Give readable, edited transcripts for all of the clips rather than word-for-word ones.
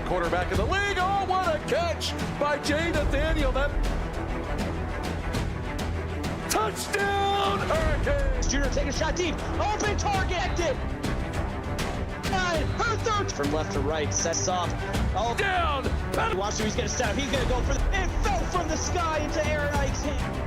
quarterback in the league. Oh, what a catch by Jay Nathaniel. That touchdown, Hurricanes. Junior take a shot deep. Open target. Her third from left to right. Sets off. Oh, Down. watch him. He's going to set up. He's going to go for the. It fell from the sky into Aaron Ike's hand.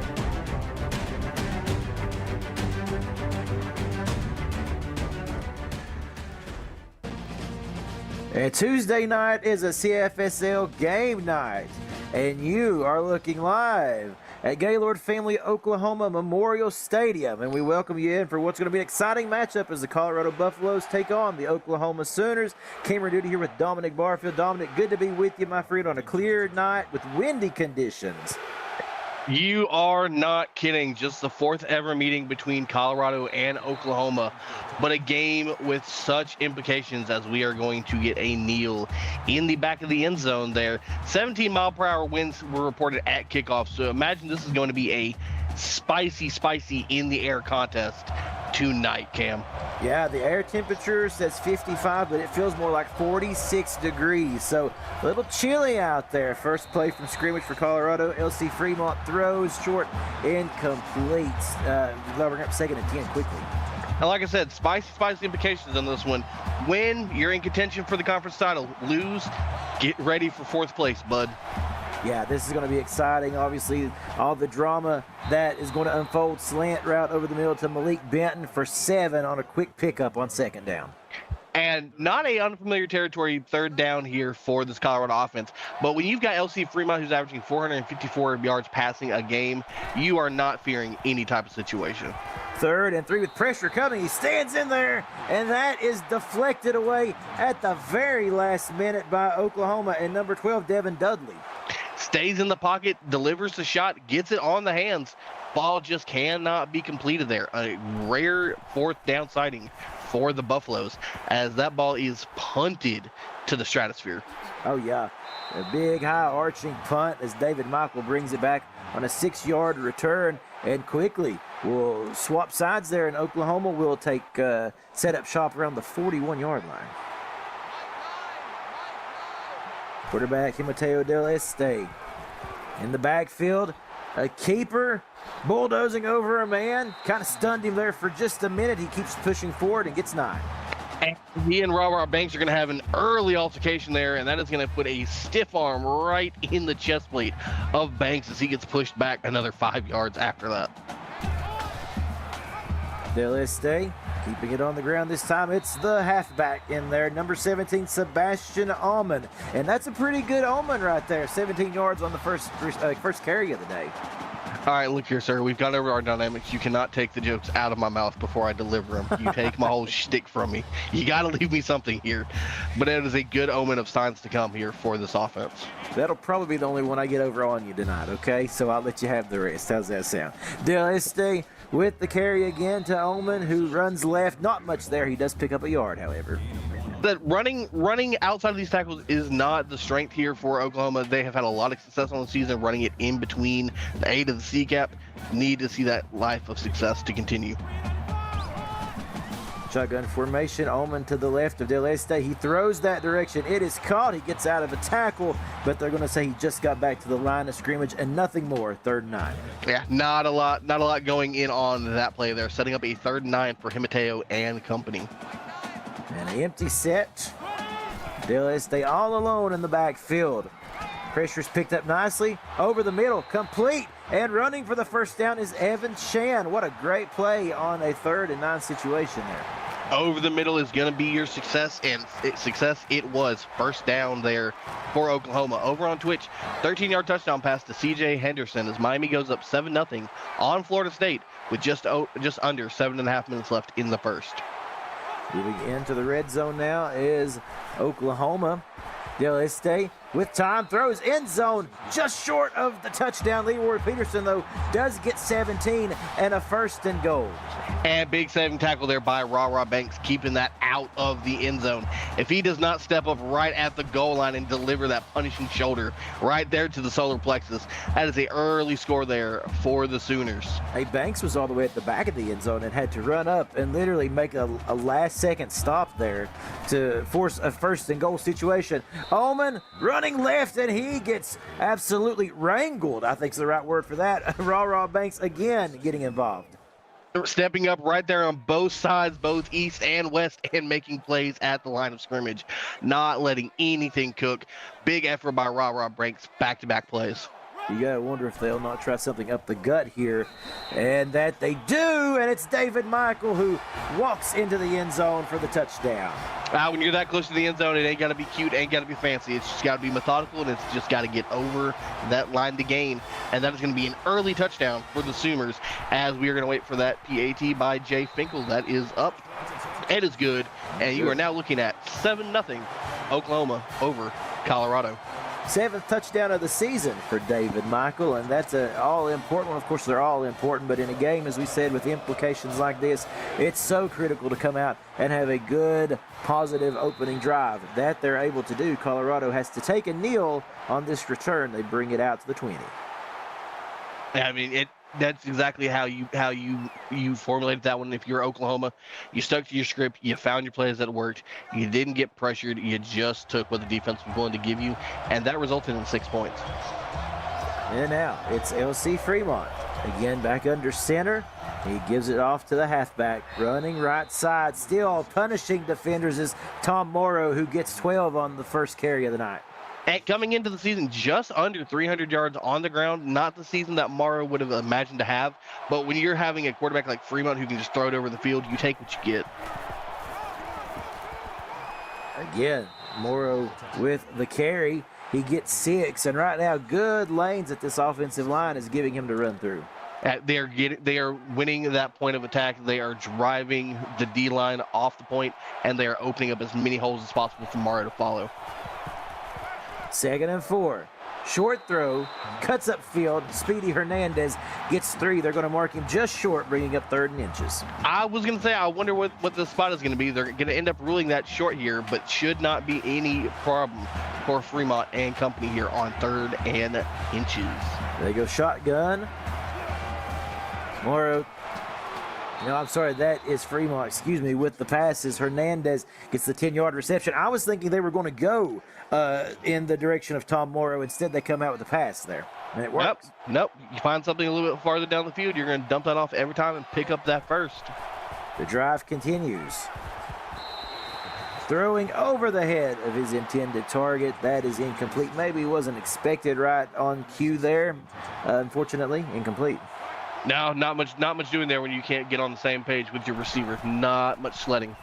And Tuesday night is a CFSL game night, and you are looking live at Gaylord Family Oklahoma Memorial Stadium, and we welcome you in for what's going to be an exciting matchup as the Colorado Buffaloes take on the Oklahoma Sooners. Camera duty here with Dominic Barfield. Dominic, good to be with you, my friend, on a clear night with windy conditions. You are not kidding. Just the fourth ever meeting between Colorado and Oklahoma, but a game with such implications as we are going to get a kneel in the back of the end zone there. 17-mile-per-hour winds were reported at kickoff, so imagine this is going to be a spicy in-the-air contest tonight, Cam. Yeah, the air temperature says 55, but it feels more like 46 degrees. So a little chilly out there. First play from scrimmage for Colorado. LC Fremont throws short, incomplete. We're up second and 10 quickly. And like I said, spicy implications on this one. Win, you're in contention for the conference title. Lose, get ready for fourth place, bud. Yeah, this is going to be exciting. Obviously, all the drama that is going to unfold. Slant route over the middle to Malik Benton for 7 on a quick pickup on second down. And not a unfamiliar territory third down here for this Colorado offense. But when you've got LC Fremont, who's averaging 454 yards passing a game, you are not fearing any type of situation. 3rd and 3 with pressure coming. He stands in there, and that is deflected away at the very last minute by Oklahoma and number 12, Devin Dudley. Stays in the pocket, delivers the shot, gets it on the hands. Ball just cannot be completed there. A rare fourth down sighting for the Buffaloes as that ball is punted to the stratosphere. Oh, yeah. A big, high arching punt as David Michael brings it back on a 6-yard return. And quickly, we'll swap sides there, and Oklahoma will take set up shop around the 41-yard line. Quarterback Mateo Del Este in the backfield. A keeper bulldozing over a man. Kind of stunned him there for just a minute. He keeps pushing forward and gets 9. And he and Robert Banks are going to have an early altercation there, and that is going to put a stiff arm right in the chest plate of Banks as he gets pushed back another 5 yards after that. Del Este keeping it on the ground this time. It's the halfback in there, number 17, Sebastian Allman. And that's a pretty good Allman right there. 17 yards on the first carry of the day. All right, look here, sir. We've gone over our dynamics. You cannot take the jokes out of my mouth before I deliver them. You take my whole shtick from me. You got to leave me something here. But it is a good omen of signs to come here for this offense. That'll probably be the only one I get over on you tonight, okay? So I'll let you have the rest. How's that sound? Del Este with the carry again to Ullman, who runs left. Not much there. He does pick up a yard, however. That running outside of these tackles is not the strength here for Oklahoma. They have had a lot of success on the season running it in between the A to the C gap. Need to see that life of success to continue. Shotgun formation, Ullman to the left of Del Este. He throws that direction. It is caught. He gets out of a tackle, but they're going to say he just got back to the line of scrimmage and nothing more. 3rd and 9. Yeah, not a lot going in on that play there. Setting up a 3rd and 9 for Mateo and company. And an empty set. Del Este all alone in the backfield. Pressure's picked up nicely. Over the middle, complete. And running for the first down is Evan Chan. What a great play on a 3rd and 9 situation there. Over the middle is going to be your success, and success it was. First down there for Oklahoma. Over on Twitch, 13-yard touchdown pass to C.J. Henderson as Miami goes up 7-0 on Florida State with just under 7.5 minutes left in the first. Moving into the red zone now is Oklahoma. Del Este with time, throws end zone, just short of the touchdown. Leroy Peterson, though, does get 17 and a 1st and goal. And big saving tackle there by Ra Banks, keeping that out of the end zone. If he does not step up right at the goal line and deliver that punishing shoulder right there to the solar plexus, that is an early score there for the Sooners. Hey, Banks was all the way at the back of the end zone and had to run up and literally make a last-second stop there to force a 1st and goal situation. Oman running left, and he gets absolutely wrangled, I think is the right word for that. Ra Banks again getting involved. Stepping up right there on both sides, both east and west, and making plays at the line of scrimmage, not letting anything cook. Big effort by Ra Banks, back-to-back plays. You gotta wonder if they'll not try something up the gut here, and that they do, and it's David Michael who walks into the end zone for the touchdown. When you're that close to the end zone, it ain't got to be cute, ain't got to be fancy. It's just got to be methodical, and it's just got to get over that line to gain. And that is going to be an early touchdown for the Sooners, as we are going to wait for that PAT by Jay Finkel. That is up. It is good, and you are now looking at 7-0 Oklahoma over Colorado. 7th touchdown of the season for David Michael, and that's an all-important one. Of course, they're all important, but in a game, as we said, with implications like this, it's so critical to come out and have a good, positive opening drive. That they're able to do. Colorado has to take a kneel on this return. They bring it out to the 20. I mean, that's exactly how you formulated that one. If you're Oklahoma, you stuck to your script, you found your plays that worked, you didn't get pressured, you just took what the defense was willing to give you, and that resulted in 6 points. And now it's LC Fremont again back under center. He gives it off to the halfback, running right side, still punishing defenders is Tom Morrow, who gets 12 on the first carry of the night. And coming into the season, just under 300 yards on the ground, not the season that Morrow would have imagined to have. But when you're having a quarterback like Fremont who can just throw it over the field, you take what you get. Again, Morrow with the carry. He gets 6, and right now, good lanes at this offensive line is giving him to run through. They are winning that point of attack. They are driving the D-line off the point, and they are opening up as many holes as possible for Morrow to follow. 2nd and 4. Short throw, cuts up field. Speedy Hernandez gets 3. They're going to mark him just short, bringing up 3rd and inches. I was going to say, I wonder what the spot is going to be. They're going to end up ruling that short here, but should not be any problem for Fremont and company here on 3rd and inches. They go shotgun. Morrow. No, I'm sorry, that is Fremont, with the passes. Hernandez gets the 10-yard reception. I was thinking they were going to go in the direction of Tom Morrow. Instead, they come out with a pass there, and it works. Nope. You find something a little bit farther down the field, you're going to dump that off every time and pick up that first. The drive continues. Throwing over the head of his intended target. That is incomplete. Maybe wasn't expected right on cue there. Unfortunately, incomplete. No, not much doing there when you can't get on the same page with your receiver. Not much sledding.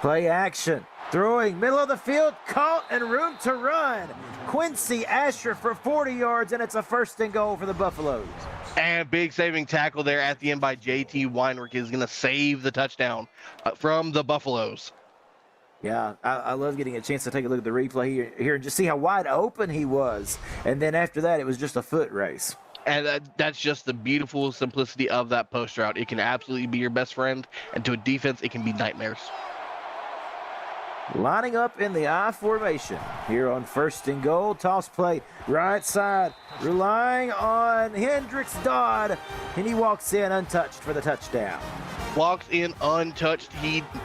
Play action. Throwing middle of the field, caught and room to run. Quincy Asher for 40 yards, and it's a 1st and goal for the Buffaloes. And big saving tackle there at the end by JT Weinrich is going to save the touchdown from the Buffaloes. Yeah, I love getting a chance to take a look at the replay here and just see how wide open he was. And then after that, it was just a foot race. And that's just the beautiful simplicity of that post route. It can absolutely be your best friend, and to a defense, it can be nightmares. Lining up in the I formation here on 1st and goal. Toss play right side, relying on Hendricks Dodd, and he walks in untouched for the touchdown. Walks in untouched,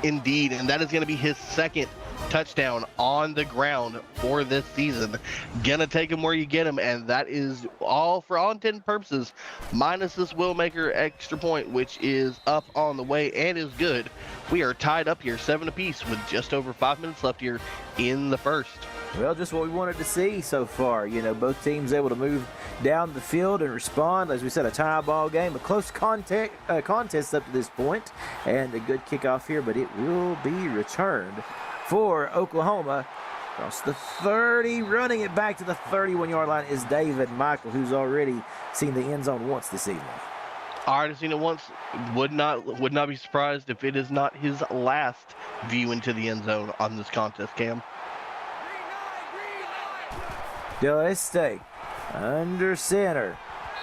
indeed, and that is going to be his 2nd touchdown on the ground for this season. Gonna take him where you get him, and that is all for all intent and purposes, minus this Willmaker extra point, which is up on the way and is good. We are tied up here 7 apiece with just over 5 minutes left here in the first. Well, just what we wanted to see so far. Both teams able to move down the field and respond. As we said, a tie ball game, a close contest up to this point, and a good kickoff here, but it will be returned for Oklahoma. Across the 30, running it back to the 31-yard line is David Michael, who's already seen the end zone once this evening. Already seen it once. Would not be surprised if it is not his last view into the end zone on this contest, Cam. Del Este under center.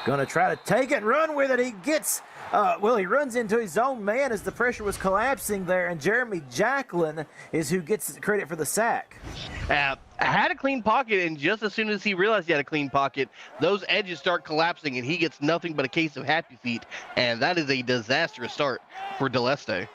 Going to try to take it and run with it. He gets, he runs into his own man as the pressure was collapsing there, and Jeremy Jacklin is who gets credit for the sack. Had a clean pocket, and just as soon as he realized he had a clean pocket, those edges start collapsing, and he gets nothing but a case of happy feet, and that is a disastrous start for Del Este.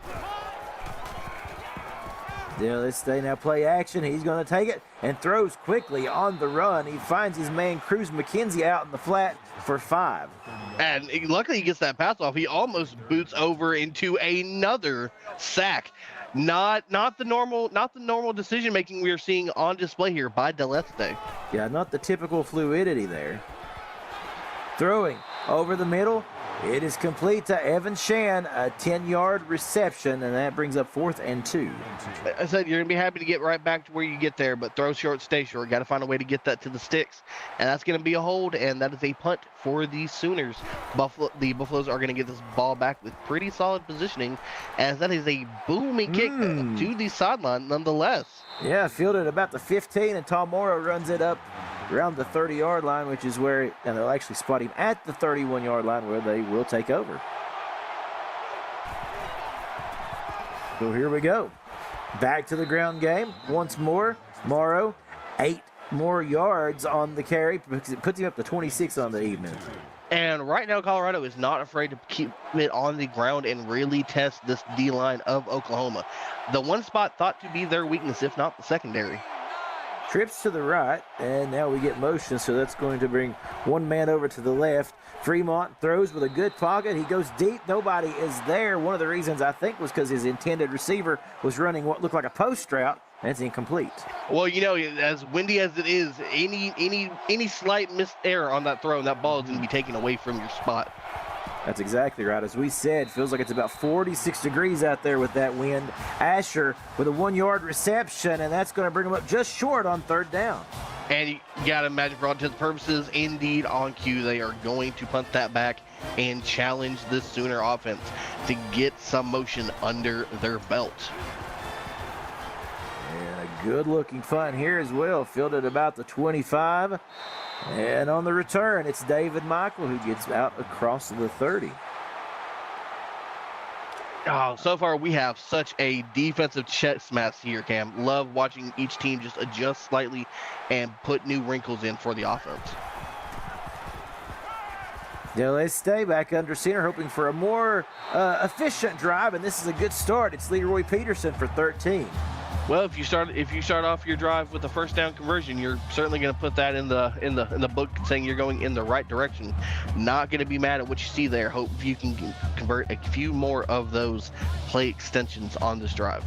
Del Este now play action. He's going to take it and throws quickly on the run. He finds his man Cruz McKenzie out in the flat for 5. And luckily he gets that pass off. He almost boots over into another sack. Not the normal decision making we are seeing on display here by Del Este. Yeah, not the typical fluidity there. Throwing over the middle. It is complete to Evan Shan, a 10-yard reception, and that brings up 4th and 2. I said you're going to be happy to get right back to where you get there, but throw short, stay short. Got to find a way to get that to the sticks, and that's going to be a hold, and that is a punt for the Sooners. The Buffaloes are going to get this ball back with pretty solid positioning, as that is a booming kick to the sideline nonetheless. Yeah, fielded about the 15, and Tom Morrow runs it up around the 30-yard line, which is where, and they'll actually spot him at the 31-yard line where they will take over. So here we go. Back to the ground game once more. Morrow, 8 more yards on the carry, puts him up to 26 on the evening. And right now, Colorado is not afraid to keep it on the ground and really test this D-line of Oklahoma. The one spot thought to be their weakness, if not the secondary. Trips to the right, and now we get motion, so that's going to bring one man over to the left. Fremont throws with a good pocket. He goes deep. Nobody is there. One of the reasons, I think, was because his intended receiver was running what looked like a post route. That's incomplete. Well, you know, as windy as it is, any slight missed error on that throw, and that ball is going to be taken away from your spot. That's exactly right. As we said, feels like it's about 46 degrees out there with that wind. Asher with a 1-yard reception, and that's going to bring him up just short on 3rd down. And you got to imagine, for all intents and purposes, indeed on cue, they are going to punt that back and challenge this Sooner offense to get some motion under their belt. And a good-looking punt here as well, fielded about the 25. And on the return, it's David Michael who gets out across the 30. Oh, so far we have such a defensive chess match here, Cam. Love watching each team just adjust slightly and put new wrinkles in for the offense. Del Este back under center, hoping for a more efficient drive, and this is a good start. It's Leroy Peterson for 13. Well, if you start off your drive with a 1st down conversion, you're certainly going to put that in the book, saying you're going in the right direction. Not going to be mad at what you see there. Hope you can convert a few more of those play extensions on this drive.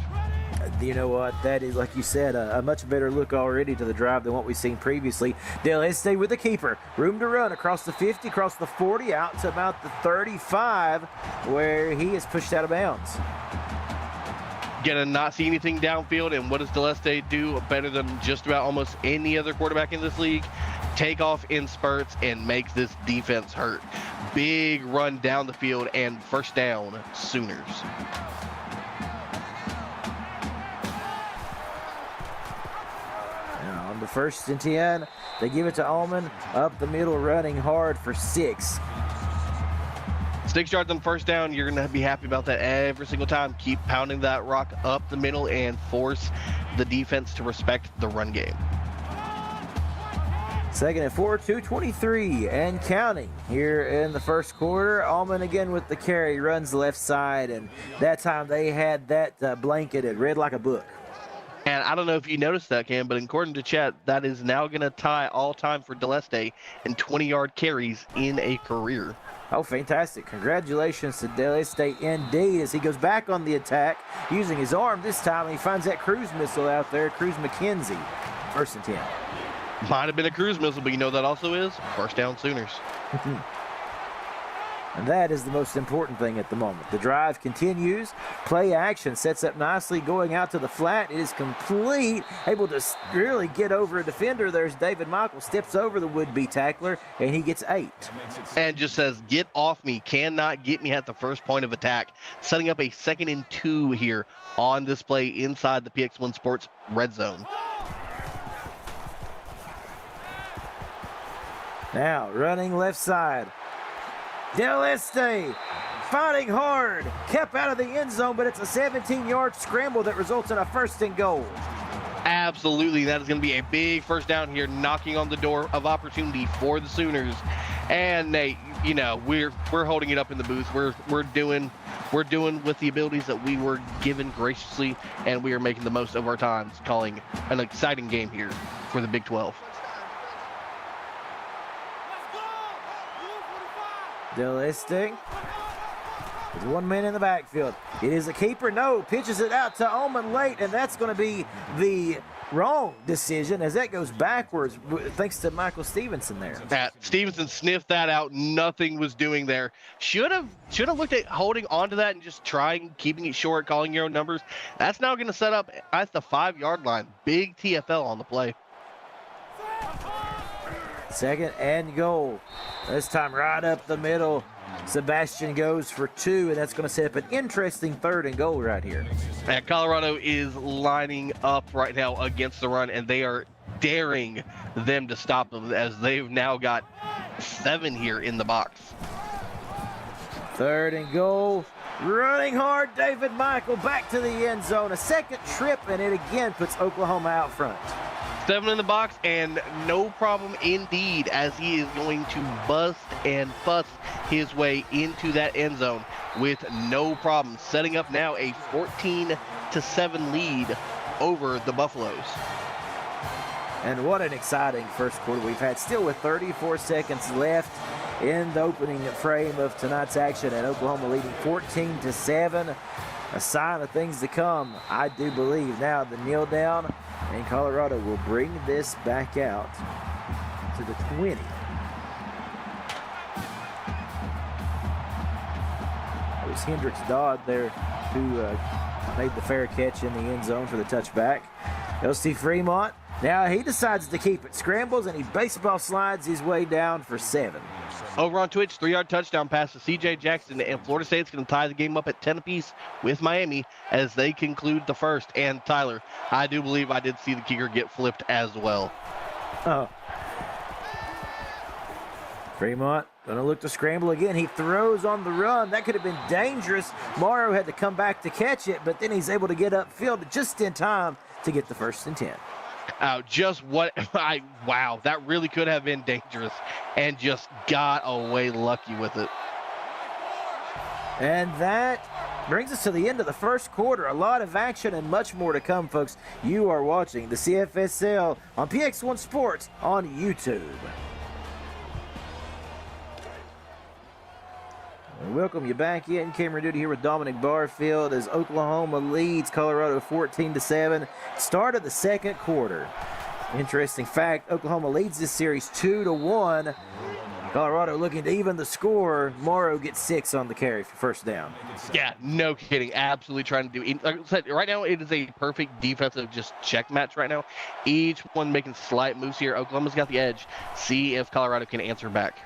You know what? That is, like you said, a much better look already to the drive than what we've seen previously. Del Este with the keeper. Room to run across the 50, across the 40, out to about the 35, where he is pushed out of bounds. Gonna not see anything downfield, and what does Del Este do better than just about almost any other quarterback in this league? Take off in spurts and make this defense hurt. Big run down the field, and 1st down, Sooners. Now on the 1st and 10, they give it to Allman, up the middle, running hard for 6. 6 yards on 1st down, you're going to be happy about that every single time. Keep pounding that rock up the middle and force the defense to respect the run game. 2nd and 4, 2:23 and counting here in the 1st quarter. Allman again with the carry, runs left side, and that time they had that blanketed, read like a book. And I don't know if you noticed that, Cam, but according to chat, that is now going to tie all time for Del Este in 20-yard carries in a career. Oh, fantastic. Congratulations to Del Este indeed as he goes back on the attack using his arm this time. And he finds that cruise missile out there, Cruz McKenzie. 1st and 10. Might have been a cruise missile, but you know that also is 1st down Sooners. And that is the most important thing at the moment. The drive continues. Play action sets up nicely, going out to the flat. It is complete. Able to really get over a defender. There's David Michael. Steps over the would-be tackler, and he gets 8. And just says, get off me. Cannot get me at the 1st point of attack. Setting up a 2nd and 2 here on display inside the PX1 Sports red zone. Now running left side. Del Este fighting hard. Kept out of the end zone, but it's a 17-yard scramble that results in a 1st and goal. Absolutely, that is going to be a big first down here, knocking on the door of opportunity for the Sooners. And Nate, you know, we're holding it up in the booth. We're doing with the abilities that we were given graciously, and we are making the most of our times, calling an exciting game here for the Big 12. Del Este. There's 1 man in the backfield. It is a keeper. No, pitches it out to Oman late, and that's going to be the wrong decision as that goes backwards thanks to Michael Stevenson there. Stevenson sniffed that out. Nothing was doing there. Should have looked at holding onto that and just trying, keeping it short, calling your own numbers. That's now going to set up at the 5-yard line. Big TFL on the play. 2nd and goal. This time right up the middle. Sebastian goes for 2, and that's going to set up an interesting 3rd and goal right here. And Colorado is lining up right now against the run, and they are daring them to stop them as they've now got 7 here in the box. 3rd and goal. Running hard, David Michael back to the end zone. A 2nd trip, and it again puts Oklahoma out front. 7 in the box, and no problem indeed, as he is going to bust and fuss his way into that end zone with no problem, setting up now a 14-7 lead over the Buffaloes. And what an exciting first quarter we've had, still with 34 seconds left in the opening frame of tonight's action, and Oklahoma leading 14-7. A sign of things to come, I do believe. Now the kneel down, and Colorado will bring this back out to the 20. It was Hendricks Dodd there who made the fair catch in the end zone for the touchback. LC Fremont, now he decides to keep it. Scrambles, and he baseball slides his way down for 7. Over on Twitch, 3-yard touchdown pass to C.J. Jackson, and Florida State's going to tie the game up at 10 apiece with Miami as they conclude the first. And Tyler, I do believe I did see the kicker get flipped as well. Oh. Fremont going to look to scramble again. He throws on the run. That could have been dangerous. Morrow had to come back to catch it, but then he's able to get upfield just in time to get the 1st and 10. Wow, that really could have been dangerous, and just got away lucky with it. And that brings us to the end of the first quarter. A lot of action and much more to come, folks. You are watching the CFSL on PX1 Sports on YouTube. We welcome you back in. Camera duty here with Dominic Barfield as Oklahoma leads Colorado 14-7. Start of the second quarter. Interesting fact, Oklahoma leads this series 2-1. Colorado looking to even the score. Morrow gets 6 on the carry for 1st down. Yeah, no kidding. Absolutely trying to do it. Like I said, right now it is a perfect defensive just check match right now. Each one making slight moves here. Oklahoma's got the edge. See if Colorado can answer back.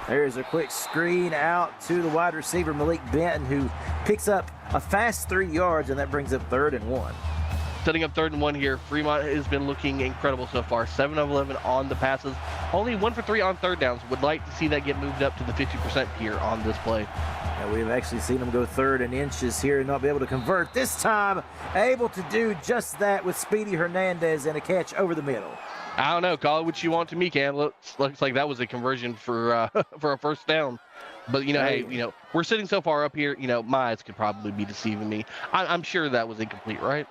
There's a quick screen out to the wide receiver, Malik Benton, who picks up a fast 3 yards, and that brings up 3rd and 1. Setting up 3rd and 1 here. Fremont has been looking incredible so far. 7 of 11 on the passes. Only 1 for 3 on 3rd downs. Would like to see that get moved up to the 50% here on this play. And we've actually seen him go 3rd and inches here and not be able to convert. This time, able to do just that with Speedy Hernandez and a catch over the middle. I don't know. Call it what you want to me, Cam. Looks like that was a conversion for for a 1st down. But, hey, we're sitting so far up here, my eyes could probably be deceiving me. I'm sure that was incomplete, right?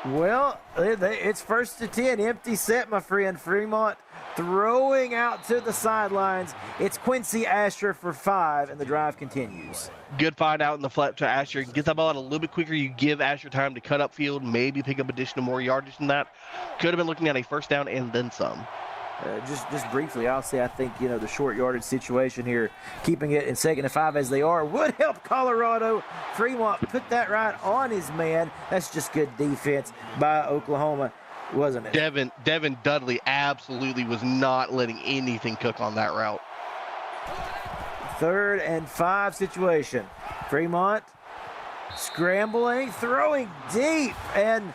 Well, it's 1st and 10. Empty set, my friend. Fremont throwing out to the sidelines. It's Quincy Asher for 5, and the drive continues. Good find out in the flat to Asher. Get that ball out a little bit quicker. You give Asher time to cut upfield, maybe pick up additional more yardage than that. Could have been looking at a 1st down and then some. Just briefly, I'll say I think, the short yardage situation here, keeping it in 2nd and 5 as they are, would help Colorado. Fremont put that right on his man. That's just good defense by Oklahoma, wasn't it? Devin Dudley absolutely was not letting anything cook on that route. 3rd and 5 situation. Fremont Scrambling, throwing deep, and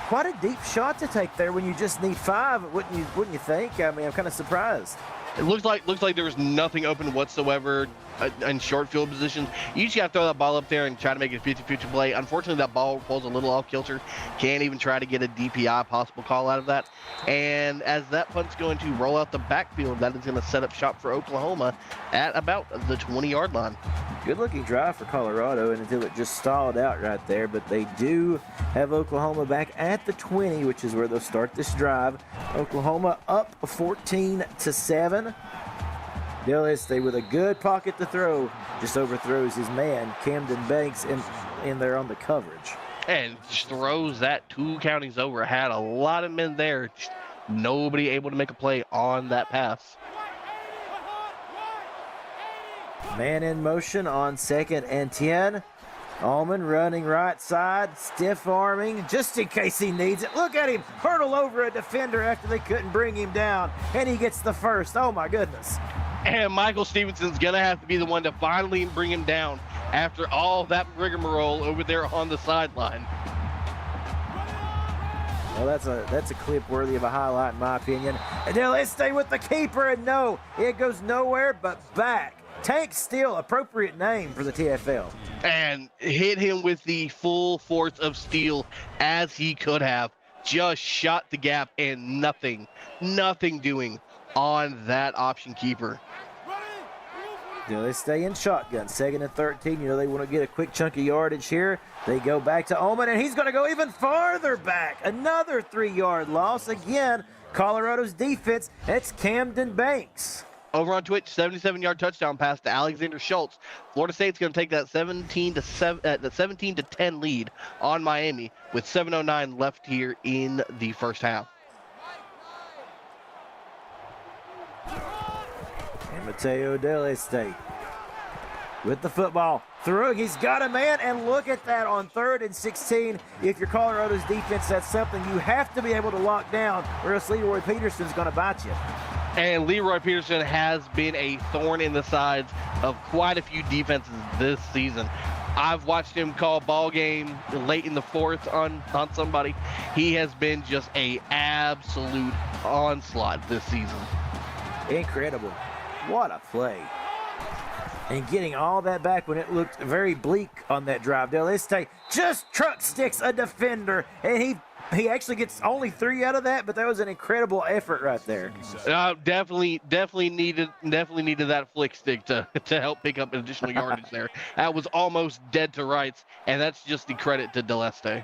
quite a deep shot to take there when you just need 5, wouldn't you think? I mean, I'm kind of surprised. It looks like there was nothing open whatsoever in short field positions. You just got to throw that ball up there and try to make it a 50-50 play. Unfortunately, that ball pulls a little off kilter. Can't even try to get a DPI possible call out of that. And as that punt's going to roll out the backfield, that is going to set up shop for Oklahoma at about the 20-yard line. Good looking drive for Colorado until it just stalled out right there, but they do have Oklahoma back at the 20, which is where they'll start this drive. Oklahoma up 14-7. Del Este with a good pocket to throw, just overthrows his man, Camden Banks, in there on the coverage. And just throws that 2 counties over. Had a lot of men there. Just nobody able to make a play on that pass. Man in motion on 2nd and 10. Allman running right side, stiff arming, just in case he needs it. Look at him hurdle over a defender after they couldn't bring him down, and he gets the first. Oh my goodness. And Michael Stevenson's going to have to be the one to finally bring him down after all that rigmarole over there on the sideline. Well, that's a clip worthy of a highlight in my opinion. And Del Este with the keeper, and no, it goes nowhere but back. Tank Steel, appropriate name for the TFL. And hit him with the full force of steel as he could have. Just shot the gap and nothing doing on that option keeper. They stay in shotgun, 2nd and 13. You know they want to get a quick chunk of yardage here. They go back to Allman, and he's going to go even farther back. Another 3-yard loss. Again, Colorado's defense. It's Camden Banks. Over on Twitch, 77-yard touchdown pass to Alexander Schultz. Florida State's going to take that 17-10 lead on Miami with 7:09 left here in the first half. And Mateo Del Este with the football. Throwing, he's got a man, and look at that on 3rd and 16. If you're Colorado's defense, that's something you have to be able to lock down, or else Leroy Peterson's going to bite you. And Leroy Peterson has been a thorn in the sides of quite a few defenses this season. I've watched him call ball game late in the 4th on somebody. He has been just a absolute onslaught this season. Incredible. What a play. And getting all that back when it looked very bleak on that drive. Del Este just truck sticks a defender, and he actually gets only 3 out of that, but that was an incredible effort right there. Definitely needed that flick stick to help pick up additional yardage there. That was almost dead to rights, and that's just the credit to Del Este.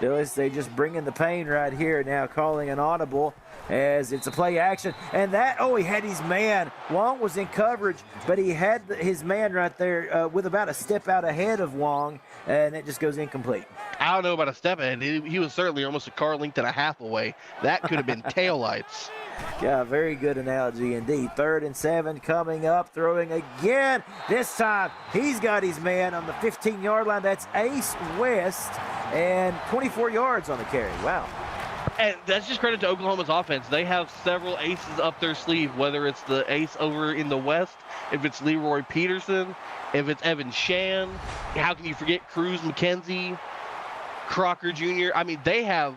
Del Este just bringing the pain right here now, calling an audible as it's a play action. And that, he had his man. Wong was in coverage, but he had his man right there with about a step out ahead of Wong, and it just goes incomplete. I don't know about a step ahead. He was certainly almost a car length and a half away. That could have been taillights. Yeah, very good analogy indeed. 3rd and 7 coming up, throwing again. This time, he's got his man on the 15-yard line. That's Ace West, and 24 yards on the carry. Wow. And that's just credit to Oklahoma's offense. They have several aces up their sleeve, whether it's the ace over in the West, if it's Leroy Peterson, if it's Evan Shan. How can you forget Cruz McKenzie, Crocker Jr.? I mean, they have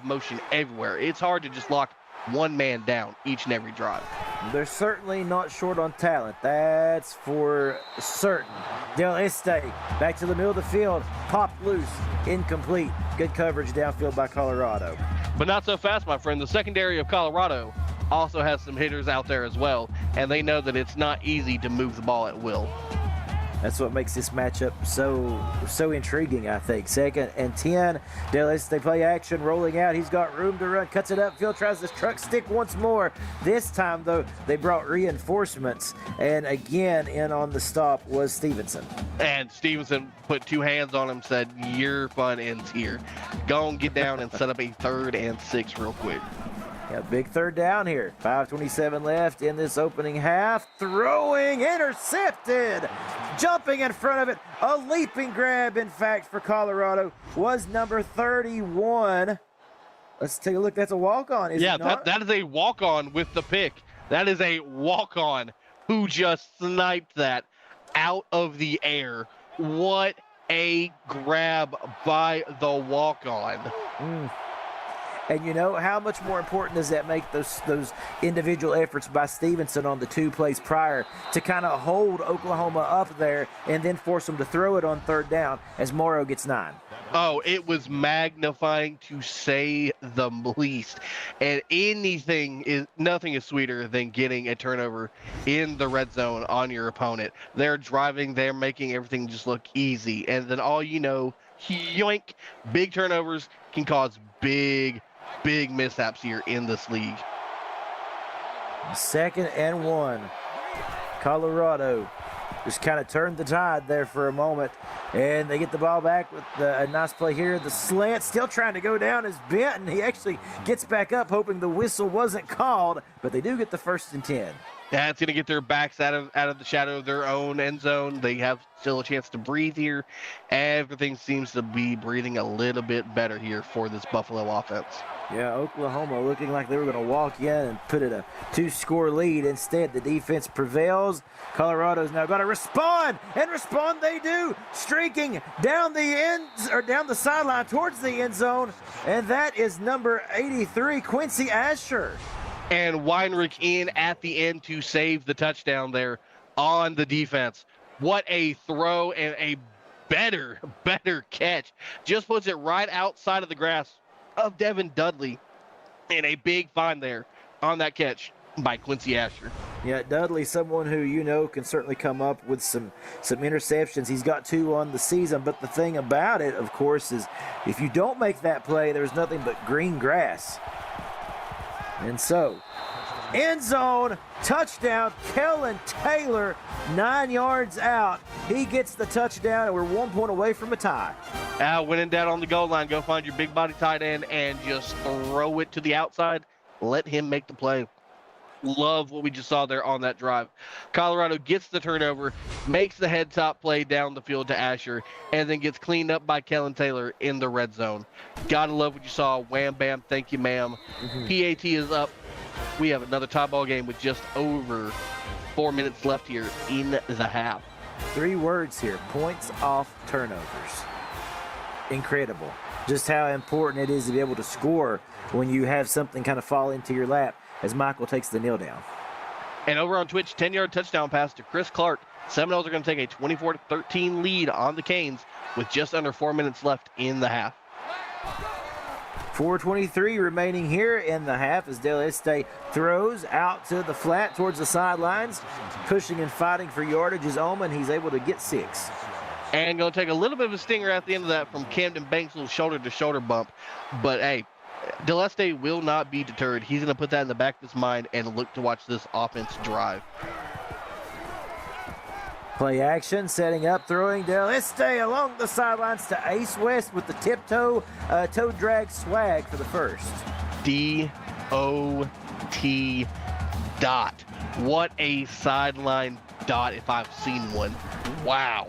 motion everywhere. It's hard to just lock one man down each and every drive. They're certainly not short on talent. That's for certain. Del Este back to the middle of the field. Popped loose. Incomplete. Good coverage downfield by Colorado. But not so fast, my friend. The secondary of Colorado also has some hitters out there as well, and they know that it's not easy to move the ball at will. That's what makes this matchup so intriguing, I think. 2nd and 10. Del Este play action, rolling out. He's got room to run. Cuts it upfield, tries to truck stick once more. This time, though, they brought reinforcements. And again, in on the stop was Stevenson. And Stevenson put 2 hands on him, said, your fun ends here. Go and get down and set up a 3rd and 6 real quick. Yeah, big 3rd down here. 5:27 left in this opening half. Throwing, intercepted. Jumping in front of it. A leaping grab, in fact, for Colorado was number 31. Let's take a look. That's a walk-on, is it not? that is a walk-on with the pick. That is a walk-on who just sniped that out of the air. What a grab by the walk-on. And you know, how much more important does that make those individual efforts by Stevenson on the 2 plays prior to kind of hold Oklahoma up there and then force them to throw it on 3rd down as Morrow gets 9? Oh, it was magnifying to say the least. And nothing is sweeter than getting a turnover in the red zone on your opponent. They're driving, they're making everything just look easy. And then all you know, yoink, big turnovers can cause big mishaps here in this league. 2nd and 1. Colorado just kind of turned the tide there for a moment, and they get the ball back with a nice play here. The slant still trying to go down is bent, and he actually gets back up hoping the whistle wasn't called, but they do get the 1st and 10. That's going to get their backs out of the shadow of their own end zone. They have still a chance to breathe here. Everything seems to be breathing a little bit better here for this Buffalo offense. Yeah, Oklahoma looking like they were going to walk in and put it a 2-score lead. Instead, the defense prevails. Colorado's now got to respond, and respond they do, streaking down the sideline towards the end zone, and that is number 83, Quincy Asher. And Weinrich in at the end to save the touchdown there on the defense. What a throw and a better catch. Just puts it right outside of the grasp of Devin Dudley. And a big find there on that catch by Quincy Asher. Yeah, Dudley, someone who you know can certainly come up with some interceptions. He's got 2 on the season, but the thing about it, of course, is if you don't make that play, there's nothing but green grass. And so, end zone, touchdown, Kellen Taylor, 9 yards out. He gets the touchdown, and we're 1 point away from a tie. When in doubt on the goal line, go find your big body tight end and just throw it to the outside. Let him make the play. Love what we just saw there on that drive. Colorado gets the turnover, makes the head top play down the field to Asher, and then gets cleaned up by Kellen Taylor in the red zone. Gotta love what you saw. Wham, bam, thank you, ma'am. PAT is up. We have another tie ball game with just over 4 minutes left here in the half. 3 words here: points off turnovers. Incredible. Just how important it is to be able to score when you have something kind of fall into your lap, as Michael takes the kneel down. And over on Twitch, 10-yard touchdown pass to Chris Clark. Seminoles are going to take a 24-13 lead on the Canes with just under 4 minutes left in the half. 4:23 remaining here in the half as Del Este throws out to the flat towards the sidelines. Pushing and fighting for yardage is Oman. He's able to get 6. And going to take a little bit of a stinger at the end of that from Camden Banks' little shoulder-to-shoulder bump. But, hey, Del Este will not be deterred. He's going to put that in the back of his mind and look to watch this offense drive. Play action, setting up, throwing Del Este along the sidelines to Ace West with the tiptoe toe drag swag for the first. D-O-T dot. What a sideline dot if I've seen one. Wow.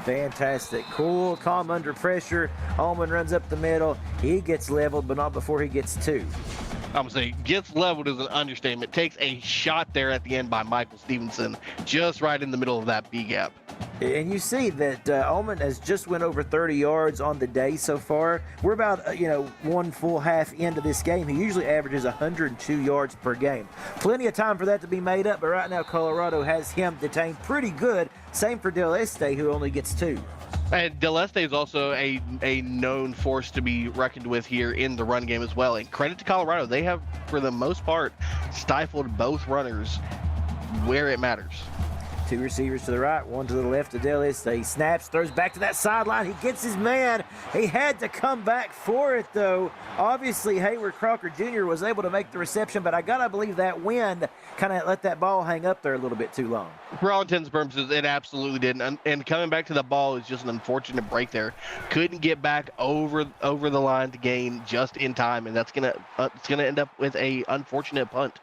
Fantastic. Cool, calm under pressure. Ullman runs up the middle. He gets leveled, but not before he gets 2. I'm going to say gets leveled is an understatement. Takes a shot there at the end by Michael Stevenson, just right in the middle of that B gap. And you see that Ullman has just went over 30 yards on the day so far. We're about, 1 full half into this game. He usually averages 102 yards per game. Plenty of time for that to be made up, but right now Colorado has him detained pretty good. Same for Del Este, who only gets 2. And Del Este is also a known force to be reckoned with here in the run game as well. And credit to Colorado. They have, for the most part, stifled both runners where it matters. 2 receivers to the right, 1 to the left of Del Este. He snaps, throws back to that sideline. He gets his man. He had to come back for it, though. Obviously, Hayward Crocker Jr. was able to make the reception, but I got to believe that wind kind of let that ball hang up there a little bit too long. For all intents and purposes, it absolutely did. And coming back to the ball is just an unfortunate break there. Couldn't get back over the line to gain just in time, and that's gonna end up with a unfortunate punt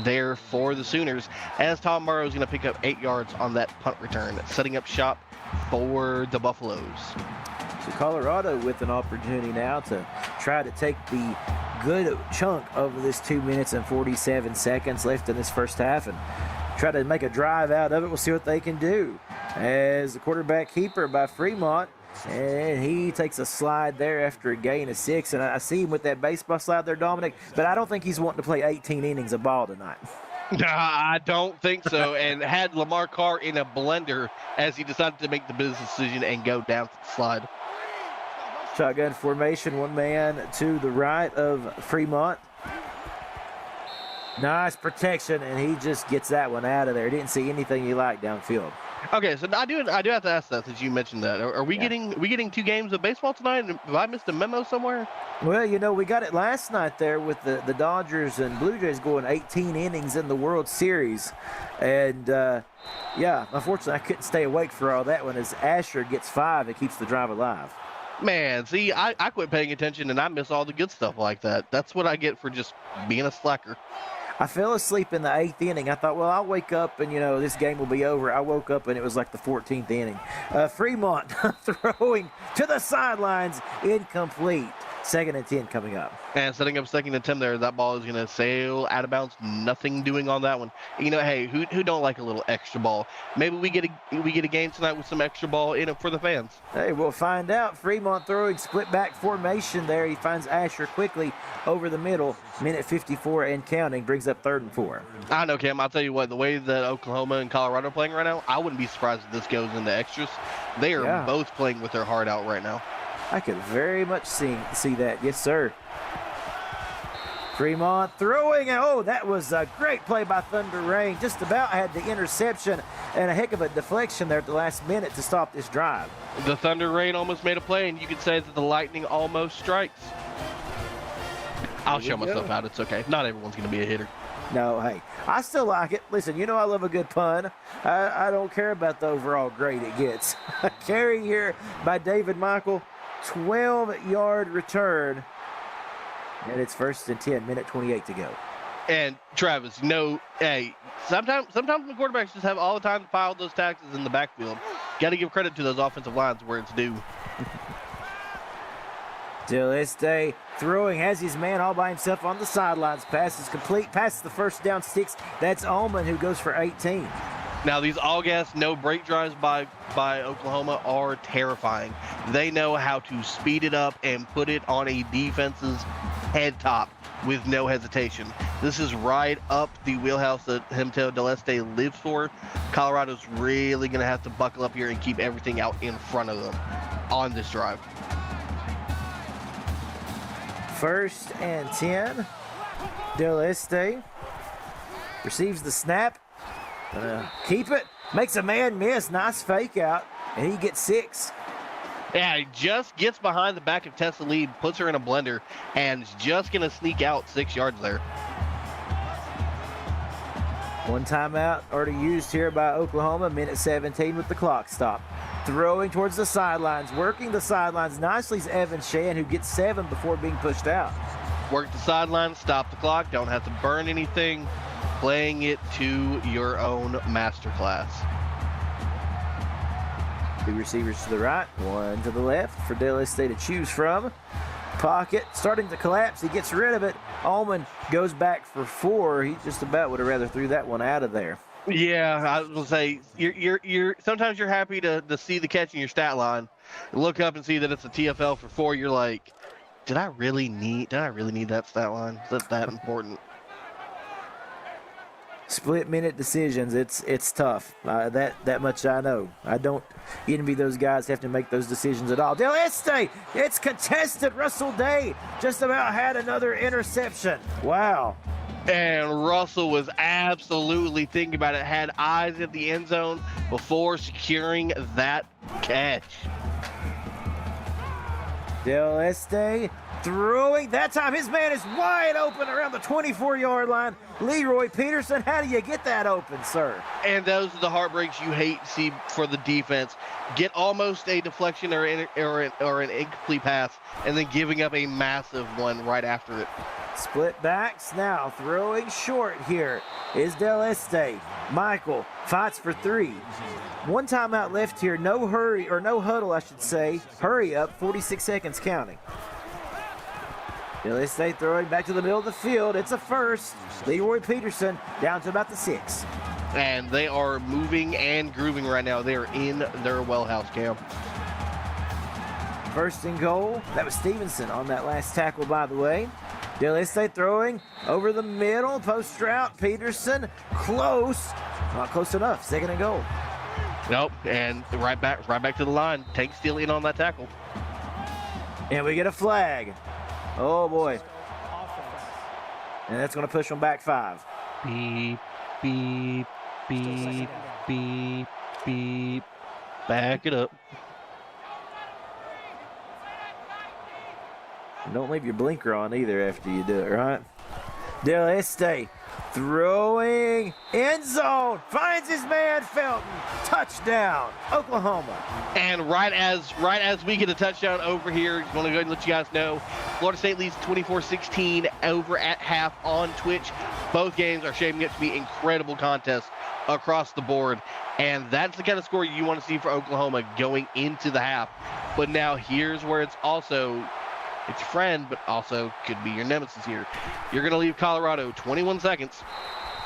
there for the Sooners, as Tom Morrow is going to pick up 8 yards on that punt return, setting up shop for the Buffaloes. So Colorado with an opportunity now to try to take the good chunk of this 2 minutes and 47 seconds left in this first half and try to make a drive out of it. We'll see what they can do. as the quarterback keeper by Fremont. And he takes a slide there after a gain of 6. And I see him with that baseball slide there, Dominic, but I don't think he's wanting to play 18 innings of ball tonight. Nah, I don't think so. And had Lamar Carr in a blender as he decided to make the business decision and go down to the slide. Shotgun formation, one man to the right of Fremont. Nice protection, and he just gets that one out of there. Didn't see anything he liked downfield. Okay, so I do have to ask that since you mentioned that. Are we getting 2 games of baseball tonight? Have I missed a memo somewhere? Well, you know, we got it last night there with the Dodgers and Blue Jays going 18 innings in the World Series. And, yeah, unfortunately, I couldn't stay awake for all that one as Asher gets 5 and keeps the drive alive. Man, see, I quit paying attention and I miss all the good stuff like that. That's what I get for just being a slacker. I fell asleep in the 8th inning. I thought, well, I'll wake up and, you know, this game will be over. I woke up and it was like the 14th inning. Fremont throwing to the sidelines, incomplete. 2nd and 10 coming up. And setting up 2nd and 10 there. That ball is going to sail out of bounds. Nothing doing on that one. You know, hey, who don't like a little extra ball? Maybe we get a game tonight with some extra ball in it for the fans. Hey, we'll find out. Fremont throwing split back formation there. He finds Asher quickly over the middle. Minute 54 and counting. Brings up 3rd and 4. I know, Cam. I'll tell you what. The way that Oklahoma and Colorado are playing right now, I wouldn't be surprised if this goes into extras. They are both playing with their heart out right now. I could very much see that. Yes, sir. Fremont throwing. Oh, that was a great play by Thunder Rain. Just about had the interception and a heck of a deflection there at the last minute to stop this drive. The Thunder Rain almost made a play, and you could say that the Lightning almost strikes. I'll show myself out. It's okay. Not everyone's going to be a hitter. No, hey, I still like it. Listen, you know I love a good pun. I don't care about the overall grade it gets. A carry here by David Michael. 12-yard return, and it's 1st and 10, minute 28 to go. And Travis, hey, sometimes the quarterbacks just have all the time to pile those taxes in the backfield. Got to give credit to those offensive lines where it's due. Till this day, throwing, has his man all by himself on the sidelines. Pass is complete, passes the first down, sticks. That's Ullman who goes for 18. Now, these all-gas, no-break drives by Oklahoma are terrifying. They know how to speed it up and put it on a defense's head top with no hesitation. This is right up the wheelhouse that Hemtel Del Este lives for. Colorado's really going to have to buckle up here and keep everything out in front of them on this drive. 1st and 10. Del Este receives the snap. Keep it. Makes a man miss. Nice fake out. And he gets 6. Yeah, he just gets behind the back of Tessa Lead, puts her in a blender, and is just going to sneak out 6 yards there. One timeout already used here by Oklahoma. Minute 17 with the clock stop. Throwing towards the sidelines. Working the sidelines nicely is Evan Shan, who gets 7 before being pushed out. Work the sidelines, stop the clock, don't have to burn anything. Playing it to your own masterclass. 2 receivers to the right, 1 to the left for Del Este to choose from. Pocket starting to collapse. He gets rid of it. Ullman goes back for 4. He just about would have rather threw that one out of there. Yeah, I was gonna say you're sometimes you're happy to see the catch in your stat line. Look up and see that it's a TFL for 4. You're like, did I really need that stat line? Is that important? Split minute decisions, it's tough. That much I know. I don't envy those guys have to make those decisions at all. Del Este, it's contested. Russell Day just about had another interception. Wow. And Russell was absolutely thinking about it, had eyes at the end zone before securing that catch. Del Este throwing. That time his man is wide open around the 24-yard line. Leroy Peterson, how do you get that open, sir? And those are the heartbreaks you hate to see for the defense. Get almost a deflection or an incomplete pass, and then giving up a massive one right after it. Split backs now, throwing short here is Del Este. Michael fights for 3. One timeout left here, no hurry, or no huddle, I should say. Hurry up, 46 seconds counting. Del Este throwing back to the middle of the field. It's a first. Leroy Peterson down to about the 6. and they are moving and grooving right now. They are in their well house, Cam. First and goal. That was Stevenson on that last tackle, by the way. Del Este throwing over the middle. Post route. Peterson. Close. Not close enough. Second and goal. Nope. And right back to the line. Tank still in on that tackle. And we get a flag. Oh, boy. And that's going to push them back 5. Beep, beep, beep, beep, beep. Back it up. Don't leave your blinker on either after you do it, right? Del Este throwing end zone, finds his man Felton, touchdown, Oklahoma. And right as we get a touchdown over here, just want to go ahead and let you guys know, Florida State leads 24-16 over at half on Twitch. Both games are shaping up to be incredible contests across the board, and that's the kind of score you want to see for Oklahoma going into the half. But now here's where it's also it's your friend, but also could be your nemesis here. You're going to leave Colorado 21 seconds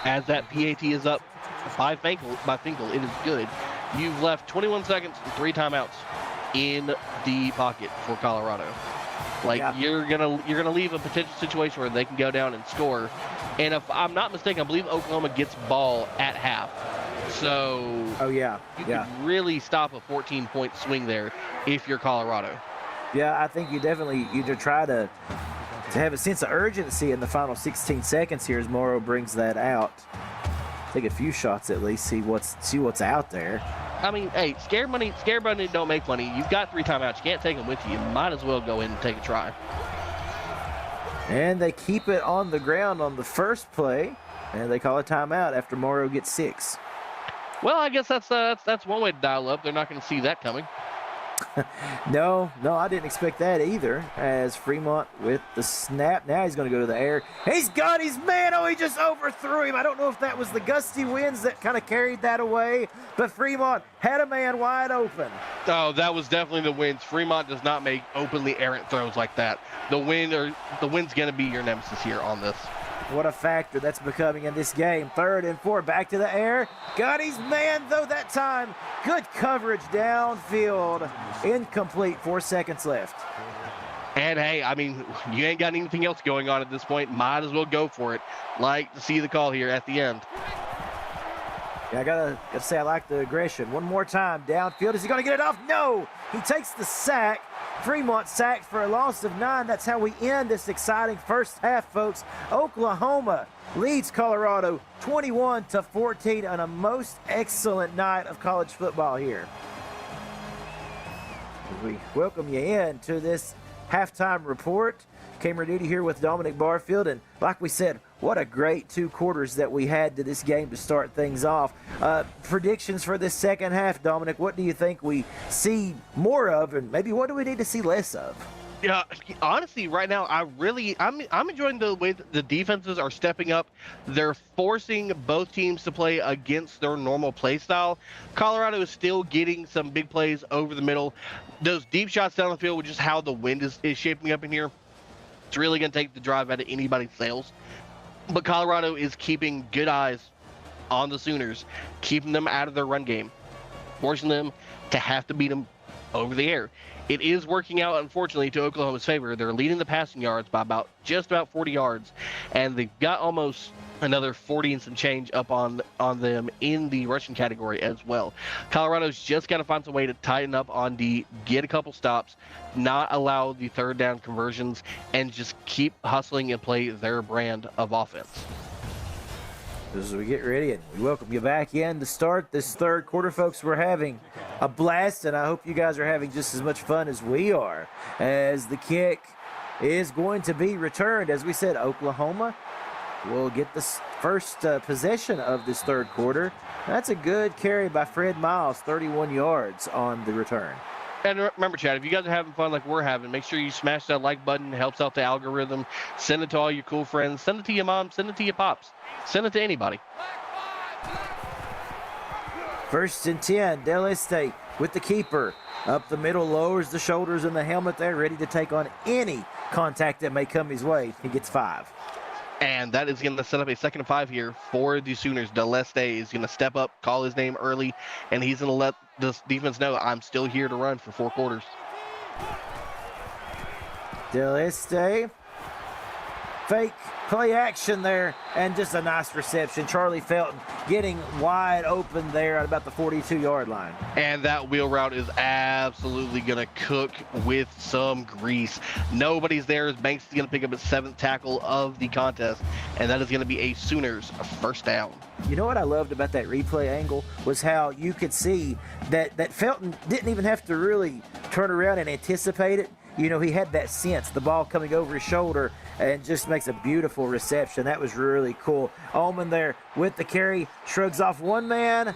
as that PAT is up by Finkel. It is good. You've left 21 seconds and 3 timeouts in the pocket for Colorado. You're gonna leave a potential situation where they can go down and score. And if I'm not mistaken, I believe Oklahoma gets ball at half. So you can really stop a 14-point swing there if you're Colorado. Yeah, I think you definitely try to have a sense of urgency in the final 16 seconds here as Morrow brings that out. Take a few shots at least, see what's out there. I mean, hey, scared money don't make money. You've got 3 timeouts. You can't take them with you. You might as well go in and take a try. And they keep it on the ground on the first play, and they call a timeout after Morrow gets 6. Well, I guess that's one way to dial up. They're not going to see that coming. No, I didn't expect that either. As Fremont with the snap. Now he's going to go to the air. He's got his man. Oh, he just overthrew him. I don't know if that was the gusty winds that kind of carried that away, but Fremont had a man wide open. Oh, that was definitely the winds. Fremont does not make openly errant throws like that. The wind's going to be your nemesis here on this. What a factor that's becoming in this game. 3rd and 4, back to the air. Got his man, though, that time. Good coverage downfield. Incomplete, 4 seconds left. And, hey, I mean, you ain't got anything else going on at this point. Might as well go for it. Like to see the call here at the end. Yeah, I gotta say I like the aggression. One more time, downfield. Is he going to get it off? No! He takes the sack. Fremont sacked for a loss of 9. That's how we end this exciting first half, folks. Oklahoma leads Colorado 21-14 on a most excellent night of college football here. We welcome you in to this halftime report. Cameron Duty here with Dominic Barfield, and like we said, what a great 2 quarters that we had to this game to start things off. Predictions for this second half, Dominic, what do you think we see more of, and maybe what do we need to see less of? Yeah, honestly, right now, I'm enjoying the way that the defenses are stepping up. They're forcing both teams to play against their normal play style. Colorado is still getting some big plays over the middle. Those deep shots down the field, which is how the wind is shaping up in here, it's really going to take the drive out of anybody's sails. But Colorado is keeping good eyes on the Sooners, keeping them out of their run game, forcing them to have to beat them over the air. It is working out, unfortunately, to Oklahoma's favor. They're leading the passing yards by just about 40 yards, and they've got almost another 40 and some change up on them in the rushing category as well. Colorado's just got to find some way to tighten up on D, get a couple stops, not allow the 3rd down conversions, and just keep hustling and play their brand of offense. As we get ready, and we welcome you back in to start this 3rd quarter, folks. We're having a blast, and I hope you guys are having just as much fun as we are, as the kick is going to be returned. As we said, Oklahoma will get the first possession of this 3rd quarter. That's a good carry by Fred Miles, 31 yards on the return. And remember, Chad, if you guys are having fun like we're having, make sure you smash that like button. It helps out the algorithm. Send it to all your cool friends. Send it to your mom. Send it to your pops. Send it to anybody. 1st and 10. Del Este with the keeper. Up the middle, lowers the shoulders and the helmet there, ready to take on any contact that may come his way. He gets 5. And that is going to set up a 2nd and 5 here for the Sooners. DeLeste is going to step up, call his name early, and he's going to let the defense know, I'm still here to run for 4 quarters. DeLeste, fake play action there, and just a nice reception. Charlie Felton getting wide open there at about the 42-yard line. And that wheel route is absolutely going to cook with some grease. Nobody's there as Banks is going to pick up his 7th tackle of the contest, and that is going to be a Sooners first down. You know what I loved about that replay angle was how you could see that Felton didn't even have to really turn around and anticipate it. You know, he had that sense, the ball coming over his shoulder, and just makes a beautiful reception. That was really cool. Ullman there with the carry, shrugs off one man,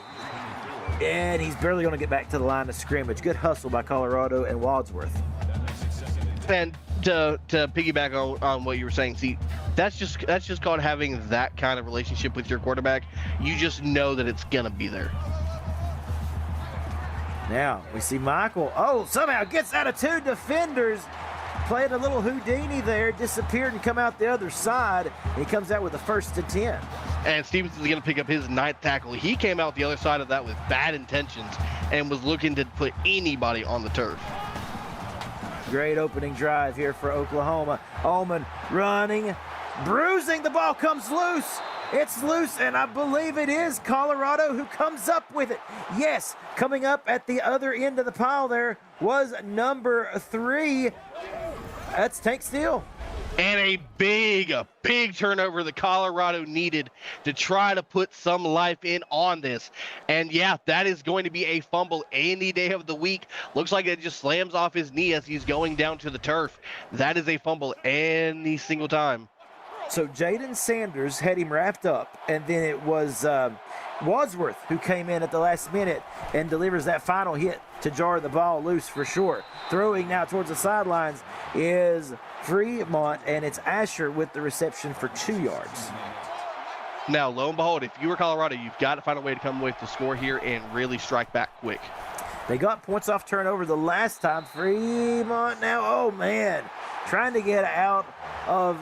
and he's barely going to get back to the line of scrimmage. Good hustle by Colorado and Wadsworth. And to piggyback on what you were saying, see, that's just called having that kind of relationship with your quarterback. You just know that it's going to be there. Now we see Michael. Oh, somehow gets out of 2 defenders. Played a little Houdini there, disappeared and come out the other side. He comes out with a 1st and 10. And Stevens is going to pick up his 9th tackle. He came out the other side of that with bad intentions and was looking to put anybody on the turf. Great opening drive here for Oklahoma. Ullman running, bruising. The ball comes loose. It's loose, and I believe it is Colorado who comes up with it. Yes, coming up at the other end of the pile there was number 3. That's Tank Steele. And a big turnover that Colorado needed to try to put some life in on this. And yeah, that is going to be a fumble any day of the week. Looks like it just slams off his knee as he's going down to the turf. That is a fumble any single time. So Jaden Sanders had him wrapped up, and then it was Wadsworth who came in at the last minute and delivers that final hit to jar the ball loose for sure. Throwing now towards the sidelines is Fremont, and it's Asher with the reception for 2 yards. Now, lo and behold, if you were Colorado, you've got to find a way to come away with the score here and really strike back quick. They got points off turnover the last time. Fremont now, oh man, trying to get out of,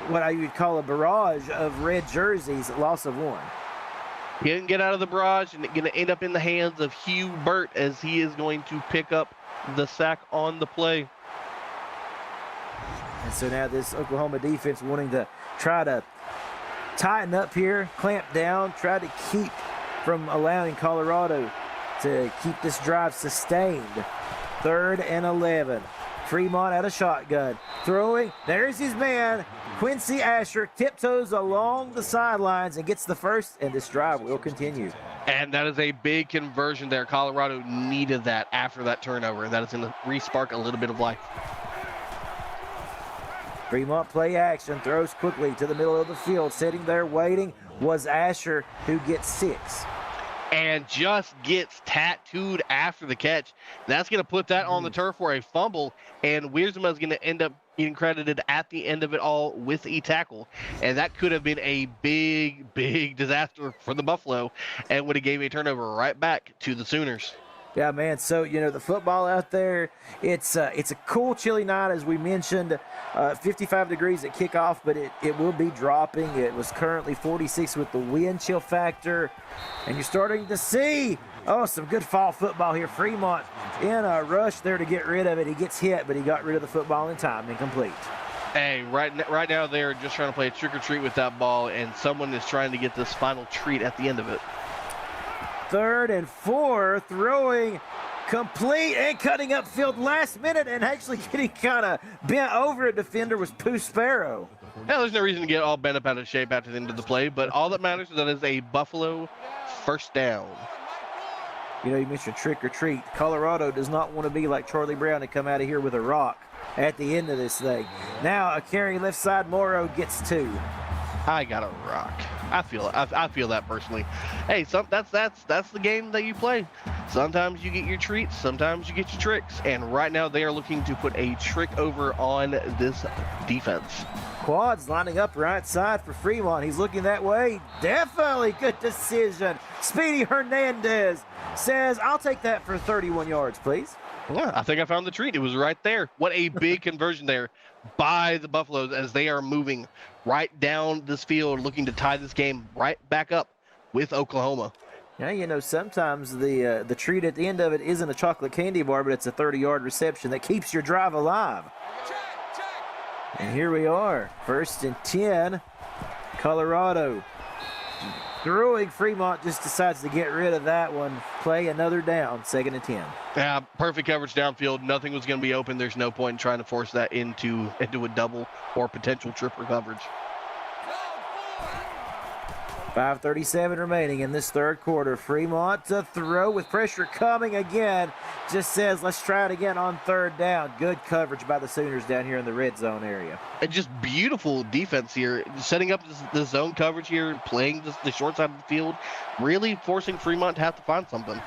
what I would call a barrage of red jerseys, loss of 1. He didn't get out of the barrage, and it's going to end up in the hands of Hugh Burt as he is going to pick up the sack on the play. And so now this Oklahoma defense wanting to try to tighten up here, clamp down, try to keep from allowing Colorado to keep this drive sustained. 3rd and 11. Fremont out of shotgun. Throwing. There's his man. Quincy Asher tiptoes along the sidelines and gets the 1st, and this drive will continue. And that is a big conversion there. Colorado needed that after that turnover, and that is going to re-spark a little bit of life. Fremont play action. Throws quickly to the middle of the field. Sitting there waiting was Asher, who gets 6. And just gets tattooed after the catch. That's going to put that on the turf for a fumble, and Wiersma is going to end up getting credited at the end of it all with a tackle. And that could have been a big disaster for the Buffalo and would have gave a turnover right back to the Sooners. Yeah, man. So, the football out there, it's a cool, chilly night, as we mentioned. 55 degrees at kickoff, but it will be dropping. It was currently 46 with the wind chill factor. And you're starting to see, some good fall football here. Fremont in a rush there to get rid of it. He gets hit, but he got rid of the football in time and complete. Hey, right now they're just trying to play trick-or-treat with that ball, and someone is trying to get this final treat at the end of it. 3rd and 4, throwing complete and cutting upfield last minute and actually getting kind of bent over a defender was Pooh Sparrow. Now, there's no reason to get all bent up out of shape after the end of the play, but all that matters is that it's a Buffalo first down. You mentioned trick or treat. Colorado does not want to be like Charlie Brown and come out of here with a rock at the end of this thing. Now a carry left side. Morrow gets 2. I got a rock. I feel that personally. Hey, that's the game that you play. Sometimes you get your treats, sometimes you get your tricks, and right now they are looking to put a trick over on this defense. Quads lining up right side for Fremont. He's looking that way. Definitely good decision. Speedy Hernandez says, I'll take that for 31 yards, please. Yeah, I think I found the treat. It was right there. What a big conversion there by the Buffaloes as they are moving right down this field, looking to tie this game right back up with Oklahoma. Yeah, you know, sometimes the treat at the end of it isn't a chocolate candy bar, but it's a 30-yard reception that keeps your drive alive. And here we are, 1st and 10, Colorado. Throwing, Fremont just decides to get rid of that one. Play another down, 2nd and 10. Yeah, perfect coverage downfield. Nothing was going to be open. There's no point in trying to force that into a double or potential triple coverage. 5:37 remaining in this third quarter. Fremont to throw with pressure coming again. Just says, let's try it again on 3rd down. Good coverage by the Sooners down here in the red zone area. And just beautiful defense here. Setting up the zone coverage here, playing the short side of the field, really forcing Fremont to have to find something.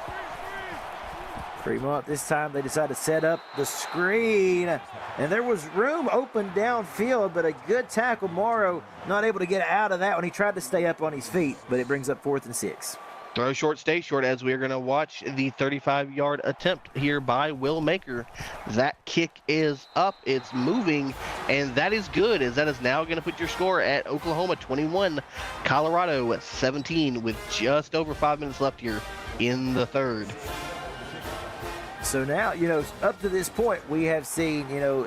Fremont this time they decide to set up the screen, and there was room open downfield, but a good tackle. Morrow not able to get out of that one. He tried to stay up on his feet, but it brings up 4th and 6. Throw short, stay short, as we are going to watch the 35-yard attempt here by Will Maker. That kick is up, it's moving, and that is good, as that is now going to put your score at Oklahoma 21, Colorado 17, with just over 5 minutes left here in the third. So now, you know, up to this point, we have seen, you know,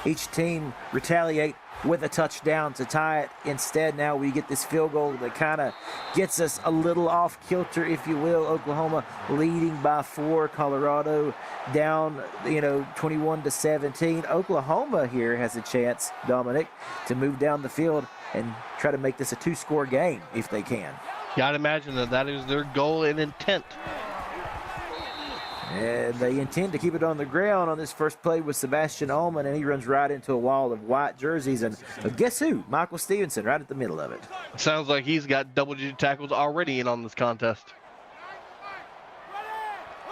each team retaliate with a touchdown to tie it. Instead, now we get this field goal that kind of gets us a little off kilter, if you will. Oklahoma leading by 4, Colorado down, you know, 21-17. Oklahoma here has a chance, Dominic, to move down the field and try to make this a 2-score game if they can. Got to imagine that is their goal and intent. And they intend to keep it on the ground on this first play with Sebastian Ullman, and he runs right into a wall of white jerseys. And guess who? Michael Stevenson right at the middle of it. Sounds like he's got double-digit tackles already in on this contest.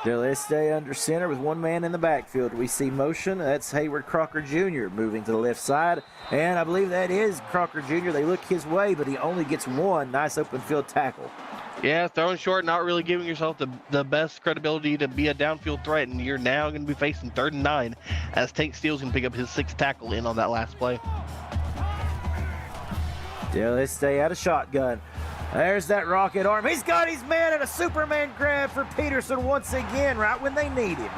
Del Este under center with one man in the backfield. We see motion. That's Hayward Crocker Jr. moving to the left side. And I believe that is Crocker Jr. They look his way, but he only gets one nice open field tackle. Yeah, throwing short, not really giving yourself the best credibility to be a downfield threat, and you're now going to be facing 3rd and 9 as Tank Steele's going to pick up his 6th tackle in on that last play. Del Este out of shotgun. There's that rocket arm. He's got his man and a Superman grab for Peterson once again, right when they need him.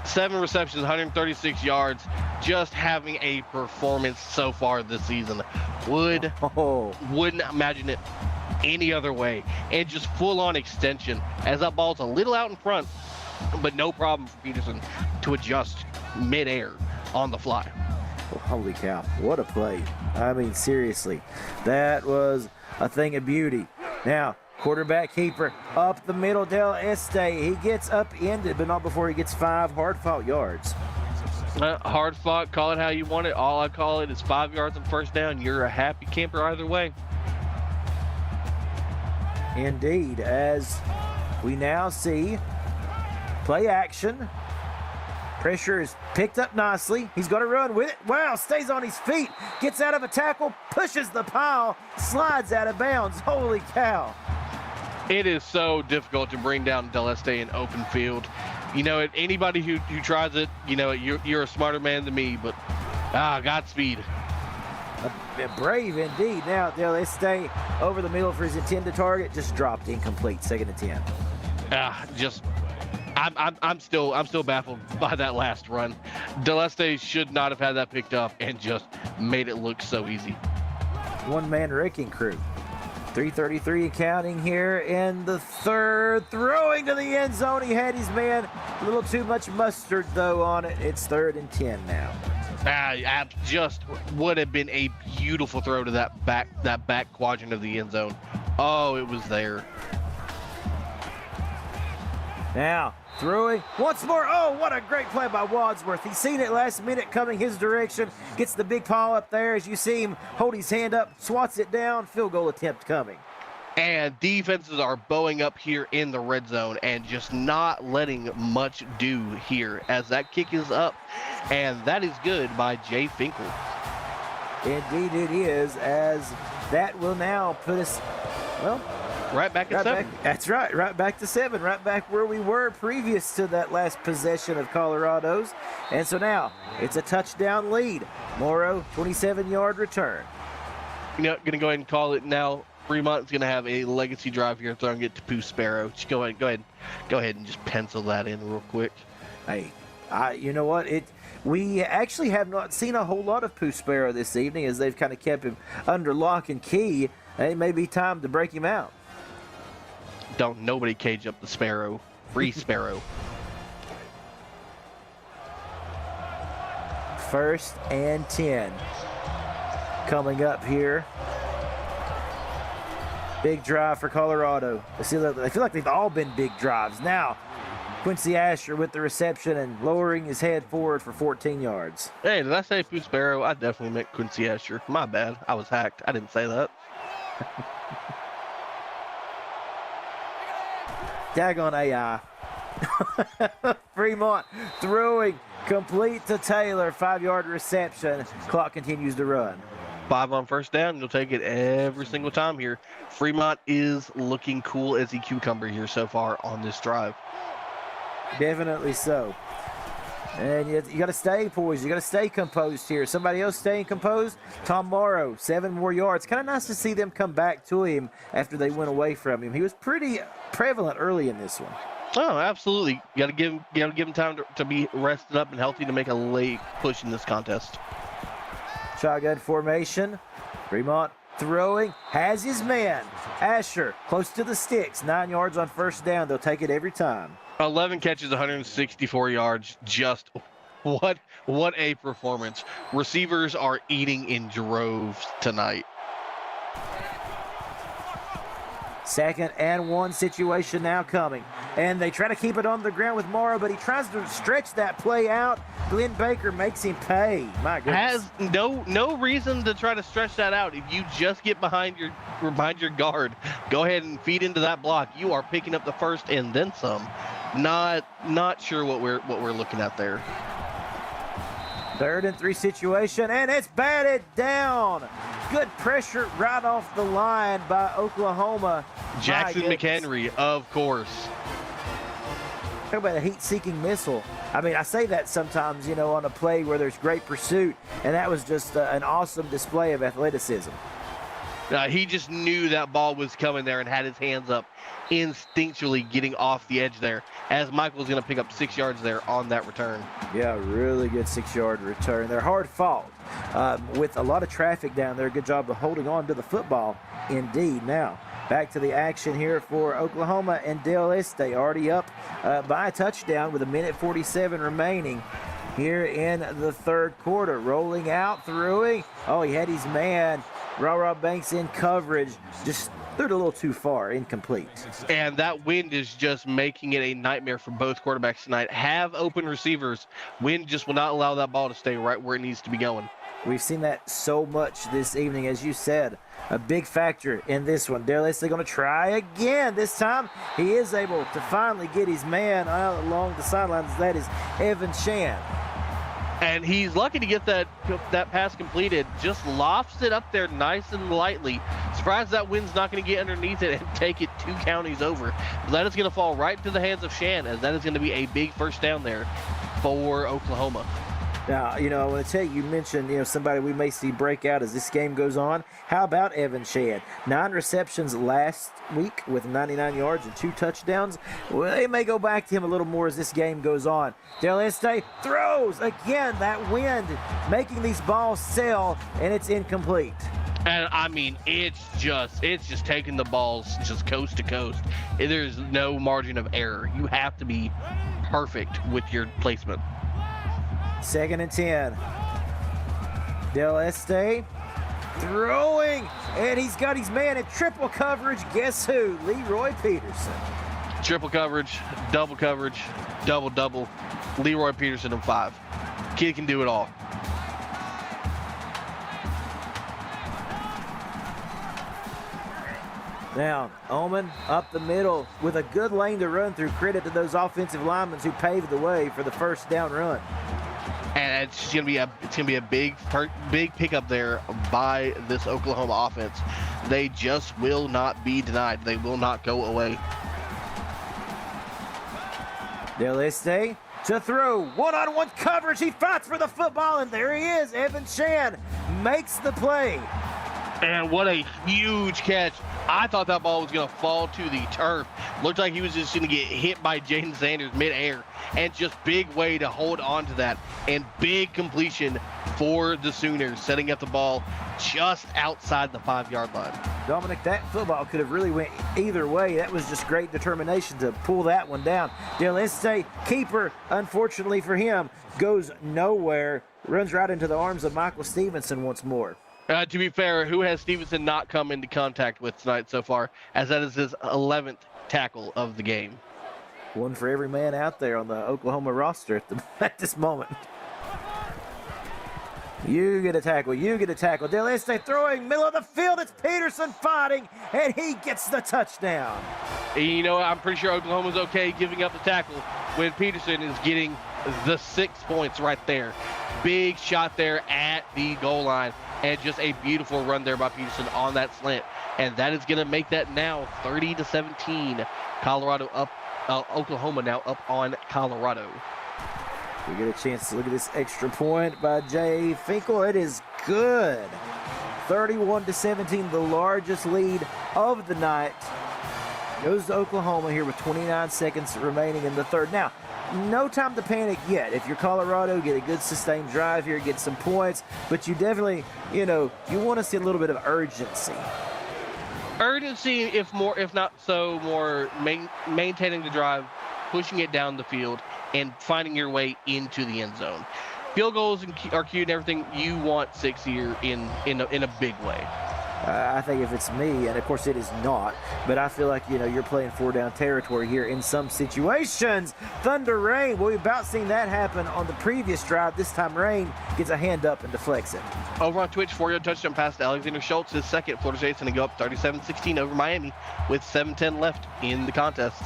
Seven receptions, 136 yards. Just having a performance so far this season. Wouldn't imagine it any other way. And just full-on extension as that ball's a little out in front, but no problem for Peterson to adjust midair on the fly. Oh, holy cow, what a play. I mean, seriously, that was a thing of beauty. Now, quarterback keeper up the middle, Del Este. He gets upended, but not before he gets 5 hard-fought yards. Hard fought, call it how you want it. All I call it is 5 yards and 1st down. You're a happy camper either way. Indeed, as we now see play action. Pressure is picked up nicely. He's going to run with it. Wow, stays on his feet. Gets out of a tackle, pushes the pile, slides out of bounds. Holy cow. It is so difficult to bring down Del Este in open field. You know, anybody who tries it, you know, you're a smarter man than me, but Godspeed. Brave indeed. Now Del Este over the middle for his intended target, just dropped incomplete. 2nd and 10. I'm still baffled by that last run. Del Este should not have had that picked up and just made it look so easy. One-man wrecking crew. 3:33 and counting here in the third. Throwing to the end zone. He had his man. A little too much mustard, though, on it. It's 3rd and 10 now. Just would have been a beautiful throw to that back quadrant of the end zone. Oh, it was there. Now, throwing once more. Oh, what a great play by Wadsworth. He's seen it last minute coming his direction. Gets the big paw up there as you see him hold his hand up, swats it down. Field goal attempt coming. And defenses are bowing up here in the red zone and just not letting much do here as that kick is up. And that is good by Jay Finkel. Indeed it is, as that will now put us, well, right back at 7. That's right back to 7, right back where we were previous to that last possession of Colorado's. And so now it's a touchdown lead. Morrow, 27-yard return. You know, going to go ahead and call it now. Fremont's going to have a legacy drive here, throwing it to Pooh Sparrow. Just go ahead and just pencil that in real quick. Hey, you know what? We actually have not seen a whole lot of Pooh Sparrow this evening, as they've kind of kept him under lock and key. It may be time to break him out. Don't nobody cage up the Sparrow. Free Sparrow. 1st and 10. Coming up here. Big drive for Colorado. I feel like they've all been big drives. Now, Quincy Asher with the reception and lowering his head forward for 14 yards. Hey, did I say Pooh Sparrow? I definitely meant Quincy Asher. My bad. I was hacked. I didn't say that. Daggone AI. Fremont throwing complete to Taylor. 5-yard reception. Clock continues to run. 5 on 1st down. You'll take it every single time here. Fremont is looking cool as a cucumber here so far on this drive. Definitely so. And you got to stay poised. You got to stay composed here. Somebody else staying composed. Tom Morrow, 7 more yards. Kind of nice to see them come back to him after they went away from him. He was pretty prevalent early in this one. Oh, absolutely. You got to give him time to be rested up and healthy to make a late push in this contest. Shotgun formation. Fremont throwing, has his man. Asher close to the sticks. 9 yards on 1st down. They'll take it every time. 11 catches, 164 yards. Just what a performance. Receivers are eating in droves tonight. 2nd and 1 situation now coming. And they try to keep it on the ground with Morrow, but he tries to stretch that play out. Glenn Baker makes him pay. My goodness. Has no reason to try to stretch that out. If you just get behind your guard, go ahead and feed into that block. You are picking up the 1st and then some. Not sure what we're looking at there. 3rd and 3 situation, and it's batted down. Good pressure right off the line by Oklahoma. Jackson McHenry, of course. Talk about a heat-seeking missile. I mean, I say that sometimes, on a play where there's great pursuit, and that was just an awesome display of athleticism. He just knew that ball was coming there and had his hands up, instinctually getting off the edge there, as Michael's going to pick up 6 yards there on that return. Yeah, really good 6-yard return. They're hard fought with a lot of traffic down there. Good job of holding on to the football, indeed. Now, back to the action here for Oklahoma, and Del Este already up by a touchdown with 1:47 remaining here in the 3rd quarter. Rolling out, throwing. Oh, he had his man. Ra Banks in coverage. Just threw it a little too far, incomplete. And that wind is just making it a nightmare for both quarterbacks tonight. Have open receivers. Wind just will not allow that ball to stay right where it needs to be going. We've seen that so much this evening, as you said. A big factor in this one. Del Este going to try again. This time, he is able to finally get his man out along the sidelines. That is Evan Shan. And he's lucky to get that pass completed. Just lofts it up there nice and lightly. Surprised that wind's not going to get underneath it and take it 2 counties over. But that is going to fall right into the hands of Shan, as that is going to be a big 1st down there for Oklahoma. Now, I want to tell you mentioned, somebody we may see break out as this game goes on. How about Evan Shan? 9 receptions last week with 99 yards and 2 touchdowns. Well, they may go back to him a little more as this game goes on. Del Este throws again. That wind making these balls sail, and it's incomplete. And I mean, it's just taking the balls just coast to coast. There's no margin of error. You have to be perfect with your placement. 2nd and 10. Del Este throwing, and he's got his man in triple coverage. Guess who? Leroy Peterson. Triple coverage, double, double. Leroy Peterson and 5. Kid can do it all. Now, Oman up the middle with a good lane to run through. Credit to those offensive linemen who paved the way for the 1st down run. And it's gonna be a big pickup there by this Oklahoma offense. They just will not be denied. They will not go away. Del Este to throw. One-on-one coverage. He fights for the football, and there he is. Evan Chan makes the play. And what a huge catch. I thought that ball was going to fall to the turf. Looked like he was just going to get hit by Jaden Sanders midair. And just big way to hold on to that. And big completion for the Sooners, setting up the ball just outside the 5-yard line. Dominic, that football could have really went either way. That was just great determination to pull that one down. Del Este, keeper, unfortunately for him, goes nowhere. Runs right into the arms of Michael Stevenson once more. To be fair, who has Stevenson not come into contact with tonight so far, as that is his 11th tackle of the game. One for every man out there on the Oklahoma roster at this moment. You get a tackle. You get a tackle. Del Este throwing, middle of the field. It's Peterson fighting, and he gets the touchdown. You know, I'm pretty sure Oklahoma's okay giving up the tackle when Peterson is getting the 6 points right there. Big shot there at the goal line, and just a beautiful run there by Peterson on that slant. And that is going to make that now 30-17. Colorado up, Oklahoma now up on Colorado. We get a chance to look at this extra point by Jay Finkel. It is good. 31-17, the largest lead of the night. Goes to Oklahoma here with 29 seconds remaining in the third. Now, no time to panic yet. If you're Colorado, get a good sustained drive here, get some points. But you definitely, you want to see a little bit of urgency. Urgency, if not so, more maintaining the drive, pushing it down the field, and finding your way into the end zone. Field goals are cute and everything. You want 6 here in a big way. I think if it's me, and of course it is not, but I feel like, you're playing 4-down territory here in some situations. Thunder Rain, well, we've about seen that happen on the previous drive. This time Rain gets a hand up and deflects it. Over on Twitch, 4-yard touchdown pass to Alexander Schultz, his second. Florida State's going to go up 37-16 over Miami with 7:10 left in the contest.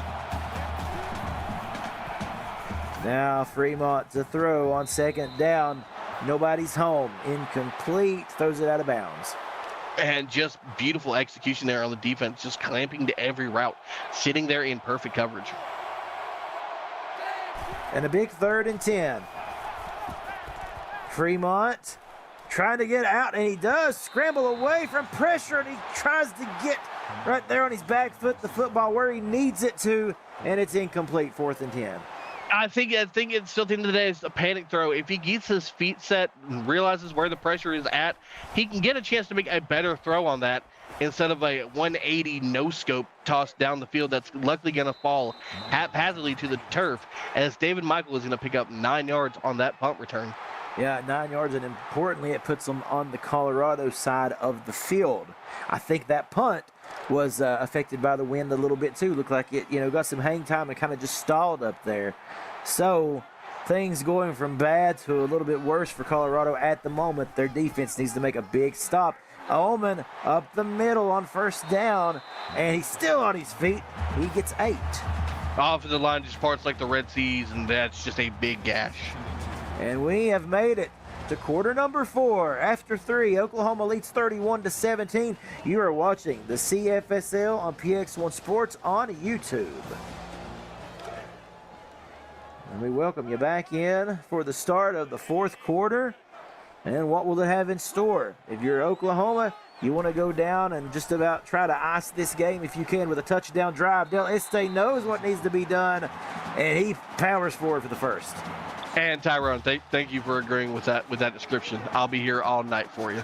Now Fremont to throw on second down. Nobody's home. Incomplete. Throws it out of bounds. And just beautiful execution there on the defense, just clamping to every route, sitting there in perfect coverage. And a big 3rd and 10. Fremont trying to get out, and he does scramble away from pressure, and he tries to get right there on his back foot the football where he needs it to, and it's incomplete. 4th and 10. I think it's still at the end of the day, it's a panic throw. If he gets his feet set and realizes where the pressure is at, he can get a chance to make a better throw on that instead of a 180 no-scope toss down the field that's luckily going to fall haphazardly to the turf, as David Michael is going to pick up 9 yards on that punt return. Yeah, 9 yards, and importantly, it puts them on the Colorado side of the field. I think that punt was affected by the wind a little bit too. Looked like it, got some hang time and kind of just stalled up there. So things going from bad to a little bit worse for Colorado at the moment. Their defense needs to make a big stop. Ullman up the middle on 1st down, and he's still on his feet. He gets 8. Off of the line just parts like the Red Seas, and that's just a big gash. And we have made it to quarter number 4. After 3, Oklahoma leads 31-17. You are watching the CFSL on PX1 Sports on YouTube. And we welcome you back in for the start of the 4th quarter. And what will it have in store? If you're Oklahoma, you want to go down and just about try to ice this game if you can with a touchdown drive. Del Este knows what needs to be done, and he powers forward for the first. And Tyrone, thank you for agreeing with that description. I'll be here all night for you.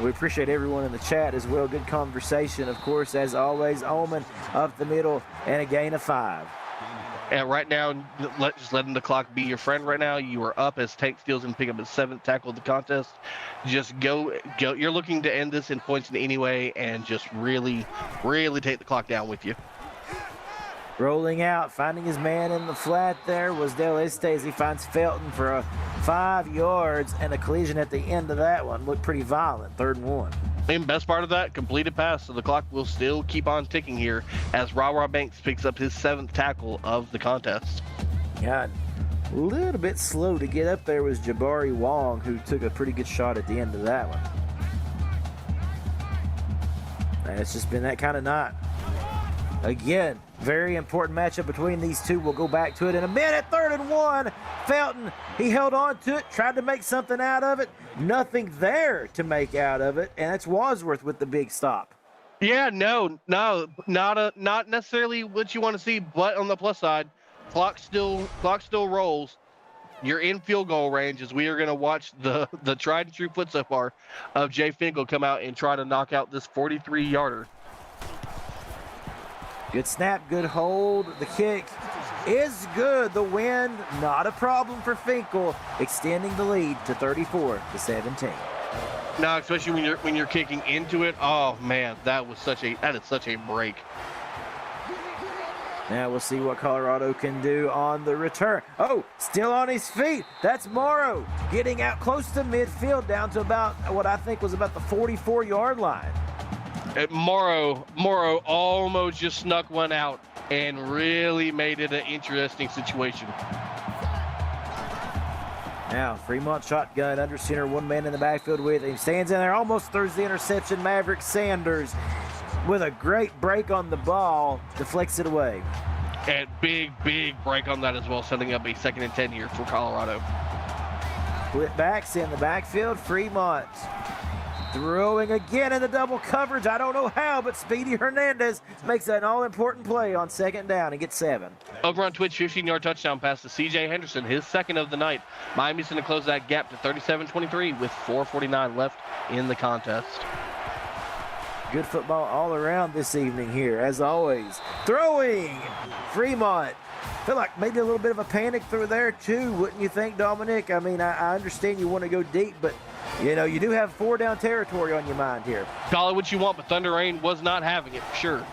We appreciate everyone in the chat as well. Good conversation, of course, as always. Ullman up the middle and a gain of 5. And right now, just letting the clock be your friend right now. You are up as Tank steals and pick up his 7th tackle of the contest. Just go. You're looking to end this in points in any way, and just really, really take the clock down with you. Rolling out, finding his man in the flat there was Del Este as he finds Felton for a 5 yards, and a collision at the end of that one. Looked pretty violent. 3rd and 1. And best part of that, completed pass, so the clock will still keep on ticking here as Ra Banks picks up his 7th tackle of the contest. Yeah, A little bit slow to get up there was Jabari Wong, who took a pretty good shot at the end of that one. And it's just been that kind of night. Again, very important matchup between these two. We'll go back to it in a minute. 3rd and 1. Felton, he held on to it, tried to make something out of it. Nothing there to make out of it, and that's Wadsworth with the big stop. Yeah, no, not necessarily what you want to see, but on the plus side, clock still rolls. You're in field goal range as we are going to watch the tried and true foot so far of Jay Finkel come out and try to knock out this 43-yarder. Good snap, good hold. The kick is good. The wind, not a problem for Finkel, extending the lead to 34-17. No, especially when you're kicking into it. Oh man, that is such a break. Now we'll see what Colorado can do on the return. Oh, still on his feet. That's Morrow getting out close to midfield, down to about what I think was about the 44-yard line. Morrow almost just snuck one out and really made it an interesting situation. Now, Fremont shotgun under center, one man in the backfield with him. Stands in there, almost throws the interception. Maverick Sanders with a great break on the ball, deflects it away. And big break on that as well, setting up a 2nd and 10 here for Colorado. Split backs in the backfield. Fremont throwing again in the double coverage. I don't know how, but Speedy Hernandez makes an all-important play on 2nd down and gets 7. Over on Twitch, 15-yard touchdown pass to C.J. Henderson, his 2nd of the night. Miami's going to close that gap to 37-23 with 4:49 left in the contest. Good football all around this evening here, as always. Throwing, Fremont. Feel like maybe a little bit of a panic through there too, wouldn't you think, Dominic? I mean, I understand you want to go deep, but you know, you do have 4 down territory on your mind here. Call it what you want, but Thunder Rain was not having it for sure.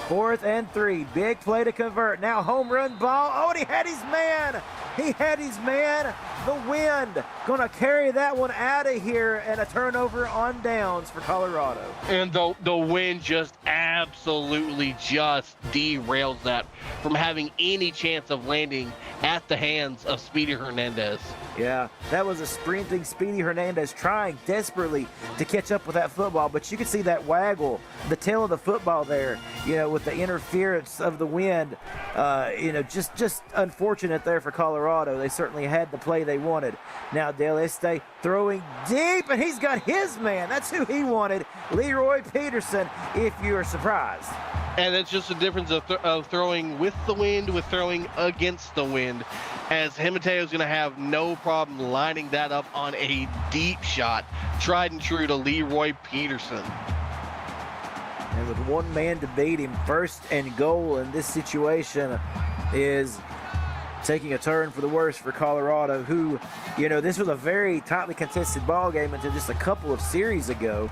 4th and 3. Big play to convert. Now home run ball. Oh, and he had his man. He had his man. The wind going to carry that one out of here, and a turnover on downs for Colorado. And the wind just absolutely just derails that from having any chance of landing at the hands of Speedy Hernandez. Yeah, that was a sprinting Speedy Hernandez trying desperately to catch up with that football, but you could see that waggle, the tail of the football there, you know, with the interference of the wind, you know, just unfortunate there for Colorado. They certainly had the play they wanted. Now Del Este throwing deep, and he's got his man. That's who he wanted, Leroy Peterson, if you're surprised. And it's just a difference of throwing with the wind with throwing against the wind, as Himateo's going to have no problem lining that up on a deep shot, tried and true to Leroy Peterson. And with one man to beat him, 1st and goal in this situation is taking a turn for the worse for Colorado, who, you know, this was a very tightly contested ball game until just a couple of series ago.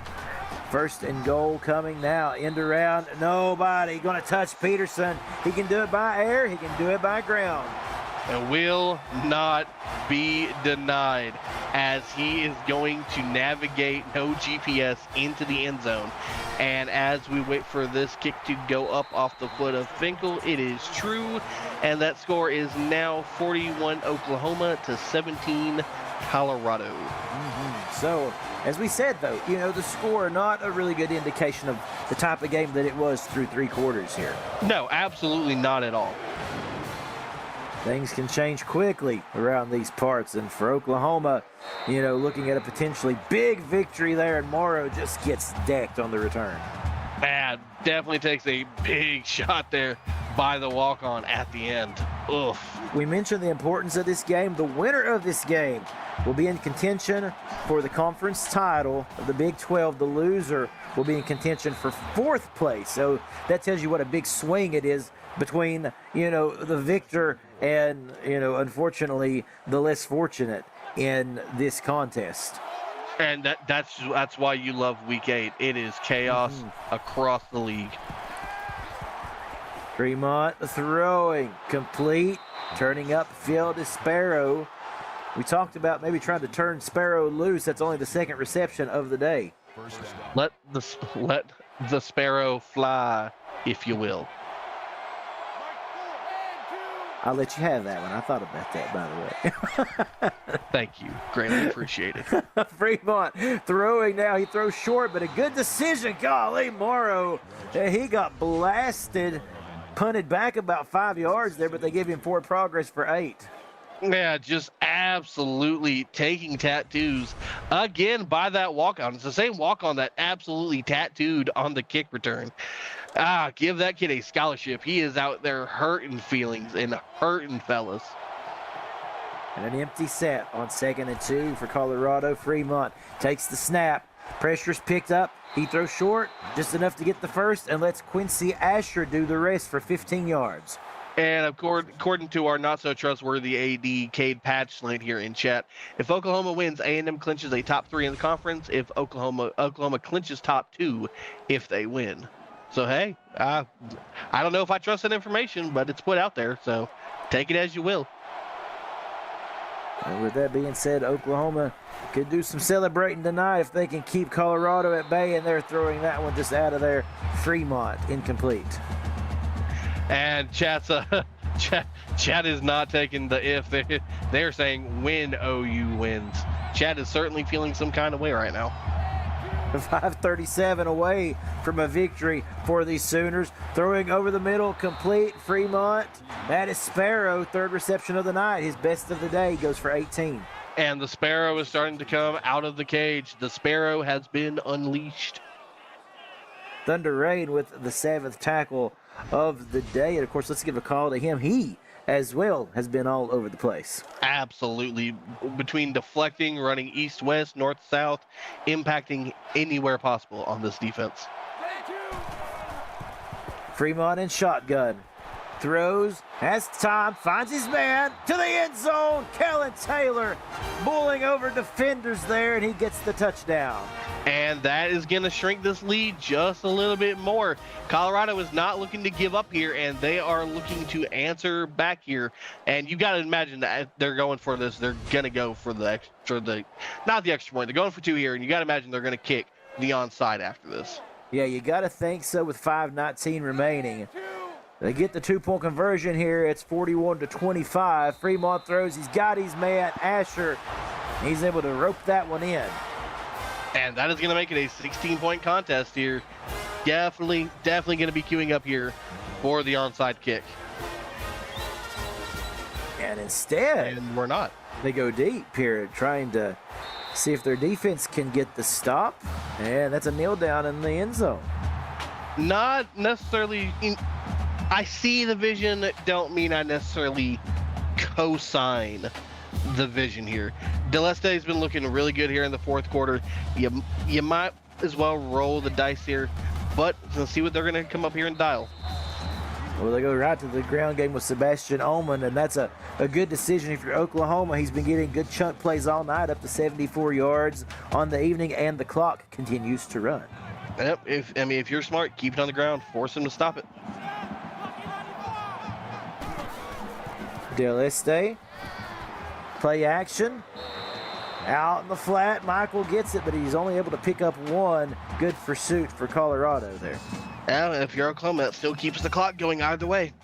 1st and goal coming now. End around. Nobody going to touch Peterson. He can do it by air. He can do it by ground. And will not be denied, as he is going to navigate no GPS into the end zone. And as we wait for this kick to go up off the foot of Finkel, it is true. And that score is now 41 Oklahoma to 17 Colorado. So, as we said, though, you know, the score not a really good indication of the type of game that it was through 3 quarters here. No, absolutely not at all. Things can change quickly around these parts, and for Oklahoma, you know, looking at a potentially big victory there, and Morrow just gets decked on the return. Bad. Definitely takes a big shot there by the walk-on at the end. Oof. We mentioned the importance of this game. The winner of this game will be in contention for the conference title of the Big 12. The loser will be in contention for 4th place. So that tells you what a big swing it is between, you know, the victor and, you know, unfortunately, the less fortunate in this contest. And that's why you love Week 8. It is chaos across the league. Fremont throwing complete, turning up field is Sparrow. We talked about maybe trying to turn Sparrow loose. That's only the 2nd reception of the day. Let the Sparrow fly, if you will. I'll let you have that one. I thought about that, by the way. Thank you. Greatly appreciated. Fremont throwing now. He throws short, but a good decision. Golly, Morrow. He got blasted, punted back about 5 yards there, but they gave him forward progress for 8. Yeah, just absolutely taking tattoos again by that walk-on. It's the same walk-on that absolutely tattooed on the kick return. Give that kid a scholarship. He is out there hurting feelings and hurting fellas. And an empty set on 2nd and 2 for Colorado. Fremont takes the snap. Pressure's picked up. He throws short, just enough to get the first, and lets Quincy Asher do the rest for 15 yards. And according to our not-so-trustworthy AD, Cade Patchland here in chat, if Oklahoma wins, A&M clinches a top 3 in the conference. If Oklahoma clinches top 2 if they win. So, hey, I don't know if I trust that information, but it's put out there, so take it as you will. And with that being said, Oklahoma could do some celebrating tonight if they can keep Colorado at bay, and they're throwing that one just out of there. Fremont, incomplete. And chat is not taking the if. They're saying when OU wins. Chat is certainly feeling some kind of way right now. 5:37 away from a victory for the Sooners. Throwing over the middle, complete. Fremont. That is Sparrow, 3rd reception of the night. His best of the day, goes for 18. And the Sparrow is starting to come out of the cage. The Sparrow has been unleashed. Thunder Rain with the 7th tackle of the day. And, of course, let's give a call to him. He, as well, has been all over the place. Absolutely. Between deflecting, running east-west, north-south, impacting anywhere possible on this defense. Fremont in shotgun. Throws, has time, finds his man to the end zone. Kellen Taylor bullying over defenders there, and he gets the touchdown. And that is going to shrink this lead just a little bit more. Colorado is not looking to give up here, and they are looking to answer back here. And you got to imagine that they're going for this. They're going to go for not the extra point. They're going for 2 here, and you got to imagine they're going to kick the onside after this. Yeah, you got to think so with 5:19 remaining. They get the 2-point conversion here. It's 41-25. Fremont throws. He's got his man, Asher. He's able to rope that one in. And that is going to make it a 16-point contest here. Definitely going to be queuing up here for the onside kick. And instead, and we're not. They go deep here, trying to see if their defense can get the stop. And that's a kneel down in the end zone. Not necessarily. I see the vision. Don't mean I necessarily co-sign the vision here. Deleste has been looking really good here in the 4th quarter. You might as well roll the dice here, but let's see what they're going to come up here and dial. Well, they go right to the ground game with Sebastian Ullman, and that's a good decision if you're Oklahoma. He's been getting good chunk plays all night, up to 74 yards on the evening, and the clock continues to run. Yep. If you're smart, keep it on the ground, force him to stop it. Deleste, play action, out in the flat. Michael gets it, but he's only able to pick up 1. Good pursuit for Colorado there. Yeah, if you're Oklahoma, that still keeps the clock going either way.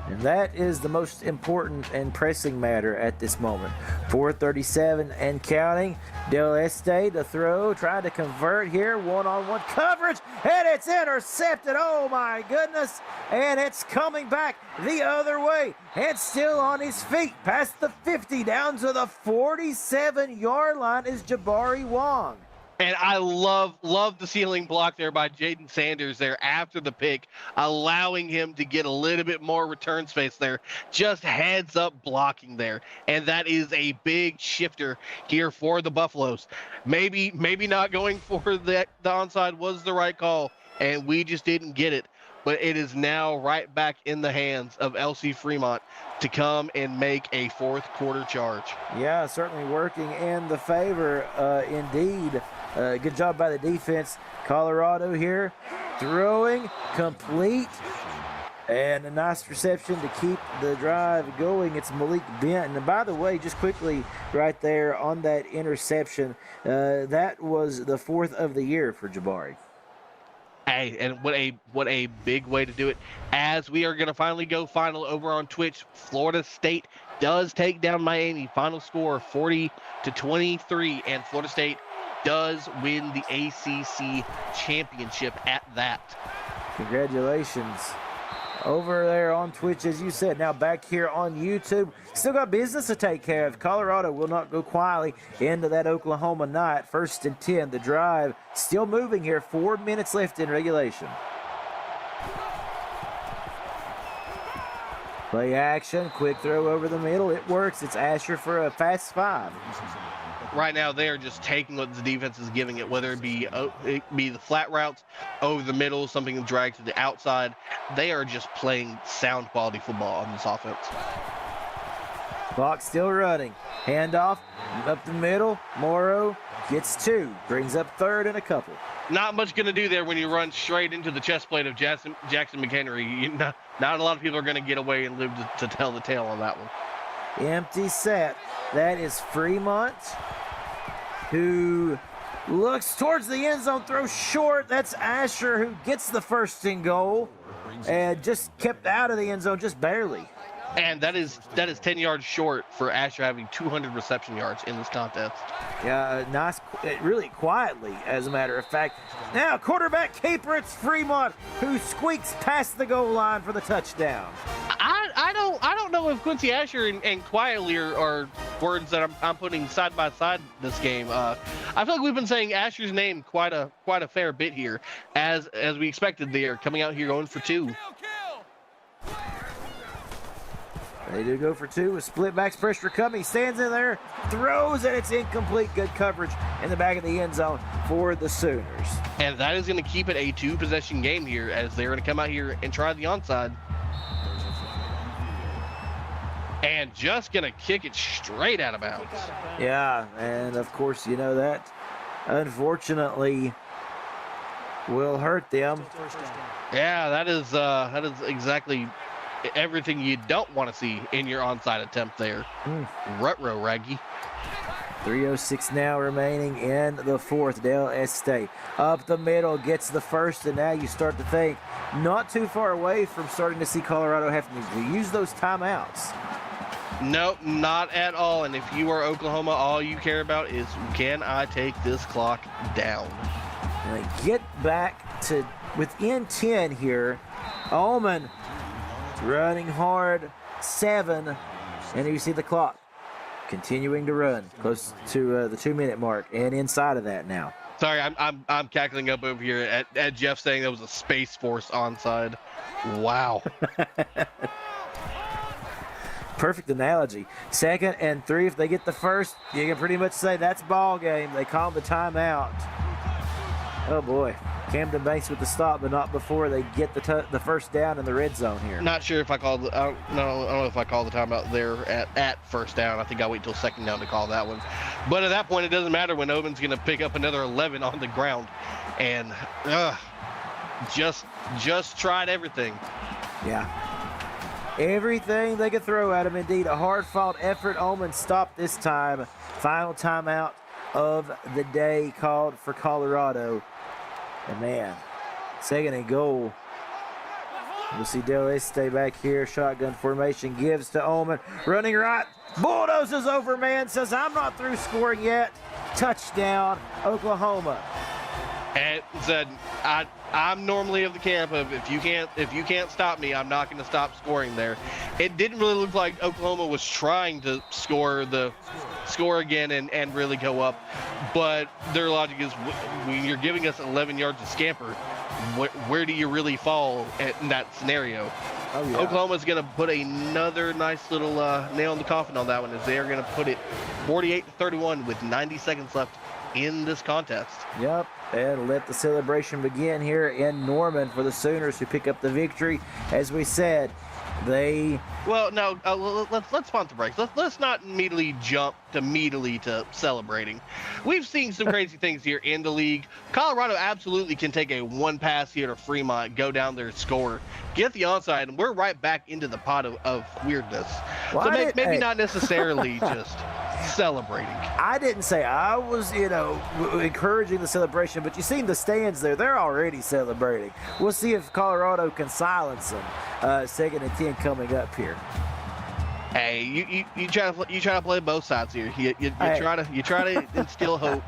And that is the most important and pressing matter at this moment. 4:37 and counting. Deleste to throw, trying to convert here. One-on-one coverage, and it's intercepted. Oh, my goodness. And it's coming back the other way. And still on his feet, past the 50, down to the 47-yard line is Jabari Wong. And I love the ceiling block there by Jaden Sanders there after the pick, allowing him to get a little bit more return space there. Just heads up blocking there. And that is a big shifter here for the Buffaloes. Maybe not going for the onside was the right call, and we just didn't get it. But it is now right back in the hands of LC Fremont to come and make a 4th quarter charge. Yeah, certainly working in the favor, indeed. Good job by the defense. Colorado here, throwing, complete, and a nice reception to keep the drive going. It's Malik Benton. And by the way, just quickly right there on that interception, that was the 4th of the year for Jabari. Hey, and what a big way to do it. As we are going to finally go final over on Twitch, Florida State does take down Miami. Final score 40-23, and Florida State does win the ACC championship at that. Congratulations. Over there on Twitch, as you said. Now back here on YouTube. Still got business to take care of. Colorado will not go quietly into that Oklahoma night. 1st and 10. The drive still moving here. 4 minutes left in regulation. Play action. Quick throw over the middle. It works. It's Asher for a fast 5. Right now, they are just taking what the defense is giving it, whether it be the flat routes, over the middle, something that drags to the outside. They are just playing sound quality football on this offense. Clock still running. Handoff up the middle. Morrow gets 2. Brings up 3rd and a couple. Not much going to do there when you run straight into the chest plate of Jackson McHenry. Not a lot of people are going to get away and live to tell the tale on that one. Empty set. That is Fremont, who looks towards the end zone, throws short. That's Asher, who gets the 1st and goal and just kept out of the end zone just barely. And that is 10 yards short for Asher having 200 reception yards in this contest. Yeah, nice, really quietly, as a matter of fact. Now, quarterback keeper, it's Fremont, who squeaks past the goal line for the touchdown. I don't know if Quincy Asher and quietly are words that I'm putting side by side this game. I feel like we've been saying Asher's name quite a fair bit here, as we expected. They are coming out here going for 2. They do go for 2 with split backs, pressure coming. He stands in there, throws, and it's incomplete. Good coverage in the back of the end zone for the Sooners. And that is going to keep it a 2-possession game here, as they're going to come out here and try the onside. And just going to kick it straight out of bounds. Yeah, and of course, you know that, unfortunately, will hurt them. Yeah, that is exactly everything you don't want to see in your onside attempt there. Rutrow Raggy. 3:06 now remaining in the 4th. Dale Estate up the middle, gets the 1st, and now you start to think not too far away from starting to see Colorado have to use those timeouts. Nope, not at all. And if you are Oklahoma, all you care about is, can I take this clock down? And they get back to within 10 here. Ullman running hard, 7, and you see the clock continuing to run close to the 2-minute mark, and inside of that now. Sorry, I'm cackling up over here at Jeff saying that was a Space Force onside. Wow. Perfect analogy. 2nd and 3, if they get the 1st, you can pretty much say that's ball game. They call the timeout. Oh boy. Camden Banks with the stop, but not before they get the 1st down in the red zone here. Not sure if I called I don't know if I called the timeout there at 1st down. I think I'll wait till 2nd down to call that one. But at that point, it doesn't matter when Owen's going to pick up another 11 on the ground. And just tried everything. Yeah. Everything they could throw at him. Indeed, a hard-fought effort. Ullman stopped this time. Final timeout of the day called for Colorado. And man, 2nd and goal. We'll see Del Este back here. Shotgun formation, gives to Ullman. Running right. Bulldozes over man. Says, I'm not through scoring yet. Touchdown, Oklahoma. And said, I'm normally of the camp of if you can't stop me, I'm not going to stop scoring there. It didn't really look like Oklahoma was trying to score again and really go up, but their logic is when you're giving us 11 yards to scamper, where do you really fall in that scenario? Oh, yeah. Oklahoma's going to put another nice little nail in the coffin on that one, as they are going to put it 48-31 with 90 seconds left in this contest. Yep, and let the celebration begin here in Norman for the Sooners, who pick up the victory. As we said, they... Well, no, let's pump the brakes. Let's not immediately jump to celebrating. We've seen some crazy things here in the league. Colorado absolutely can take a one pass here to Fremont, go down there, score, get the onside, and we're right back into the pot of weirdness. So maybe not necessarily just celebrating. I didn't say I was, encouraging the celebration, but you seen the stands there. They're already celebrating. We'll see if Colorado can silence them. 2nd and 10 coming up here. Hey, you try to play both sides here. You try to instill hope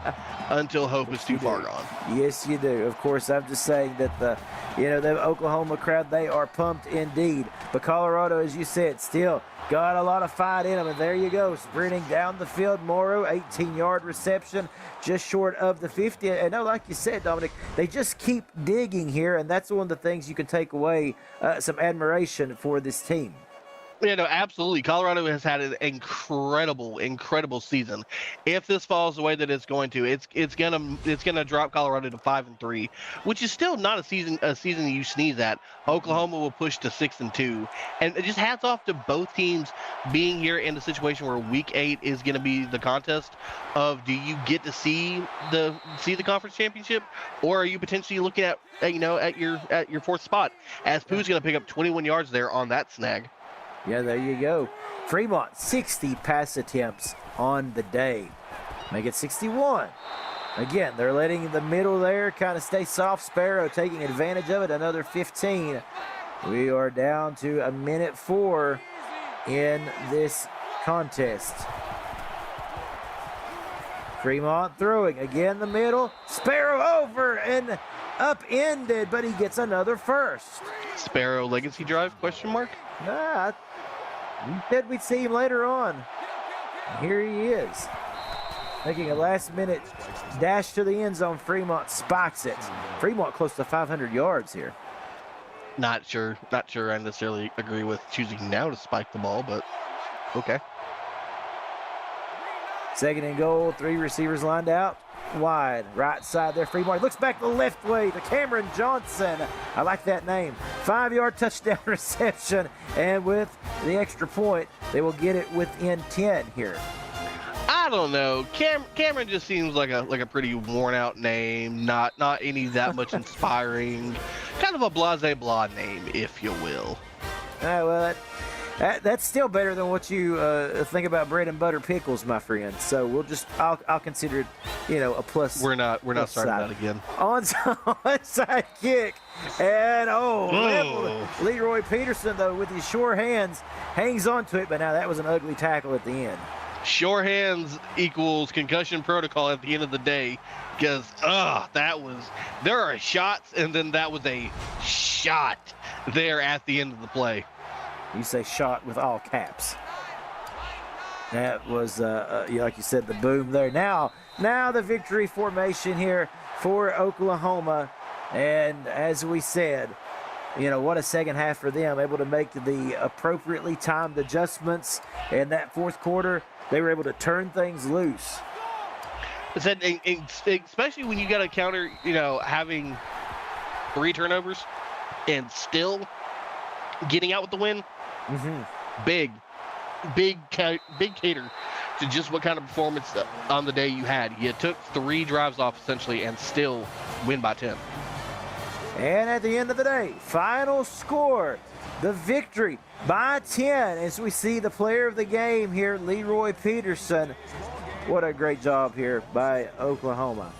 until hope is too far gone. Yes, you do. Of course, I'm just saying that the Oklahoma crowd, they are pumped indeed. But Colorado, as you said, still got a lot of fight in them. And there you go, sprinting down the field. Morrow, 18-yard reception, just short of the 50. And no, like you said, Dominic, they just keep digging here, and that's one of the things you can take away some admiration for this team. Yeah, no, absolutely. Colorado has had an incredible season. If this falls the way that it's going to, it's gonna drop Colorado to 5-3, which is still not a season you sneeze at. Oklahoma will push to 6-2, and it just hats off to both teams being here in a situation where Week 8 is going to be the contest of, do you get to see the conference championship, or are you potentially looking at your fourth spot, as Pooh's going to pick up 21 yards there on that snag. Yeah, there you go. Fremont, 60 pass attempts on the day. Make it 61. Again, they're letting the middle there kind of stay soft. Sparrow taking advantage of it. Another 15. We are down to 1:04 in this contest. Fremont throwing. Again, the middle. Sparrow over and upended, but he gets another first. Sparrow legacy drive, question mark? Nah, we said we'd see him later on. Here he is. Making a last-minute dash to the end zone. Fremont spikes it. Fremont close to 500 yards here. Not sure I necessarily agree with choosing now to spike the ball, but okay. 2nd and goal, 3 receivers lined out. Wide, right side there, Fremont. Looks back the left way to Cameron Johnson. I like that name. 5-yard touchdown reception, and with the extra point, they will get it within 10 here. I don't know. Cameron just seems like a pretty worn out name. Not any that much inspiring. Kind of a blah name, if you will. Well, that's still better than what you think about bread and butter pickles, my friend. So I'll consider it, a plus. We're not starting that again. Onside kick, and Leroy Peterson though with his sure hands hangs on to it, but now that was an ugly tackle at the end. Sure hands equals concussion protocol at the end of the day, because there are shots, and then that was a shot there at the end of the play. You say shot with all caps. That was, like you said, the boom there. Now the victory formation here for Oklahoma. And as we said, what a second half for them, able to make the appropriately timed adjustments. In that fourth quarter, they were able to turn things loose. Especially when you got to counter, having 3 turnovers and still getting out with the win. Mm-hmm. Big cater to just what kind of performance on the day you had. You took 3 drives off essentially and still win by 10. And at the end of the day, final score, the victory by 10 as we see the player of the game here, Leroy Peterson. What a great job here by Oklahoma.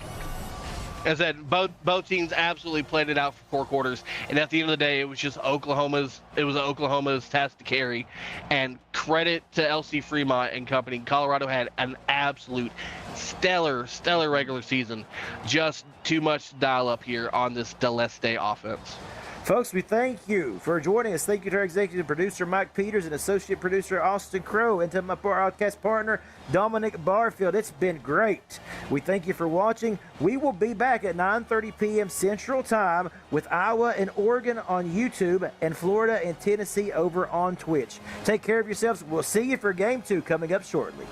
As I said, both teams absolutely played it out for 4 quarters, and at the end of the day, it was Oklahoma's task to carry. And credit to LC Fremont and company. Colorado had an absolute stellar regular season. Just too much to dial up here on this Deleste offense. Folks, we thank you for joining us. Thank you to our executive producer, Mike Peters, and associate producer, Austin Crow, and to my broadcast partner, Dominic Barfield. It's been great. We thank you for watching. We will be back at 9:30 p.m. Central Time with Iowa and Oregon on YouTube and Florida and Tennessee over on Twitch. Take care of yourselves. We'll see you for Game 2 coming up shortly.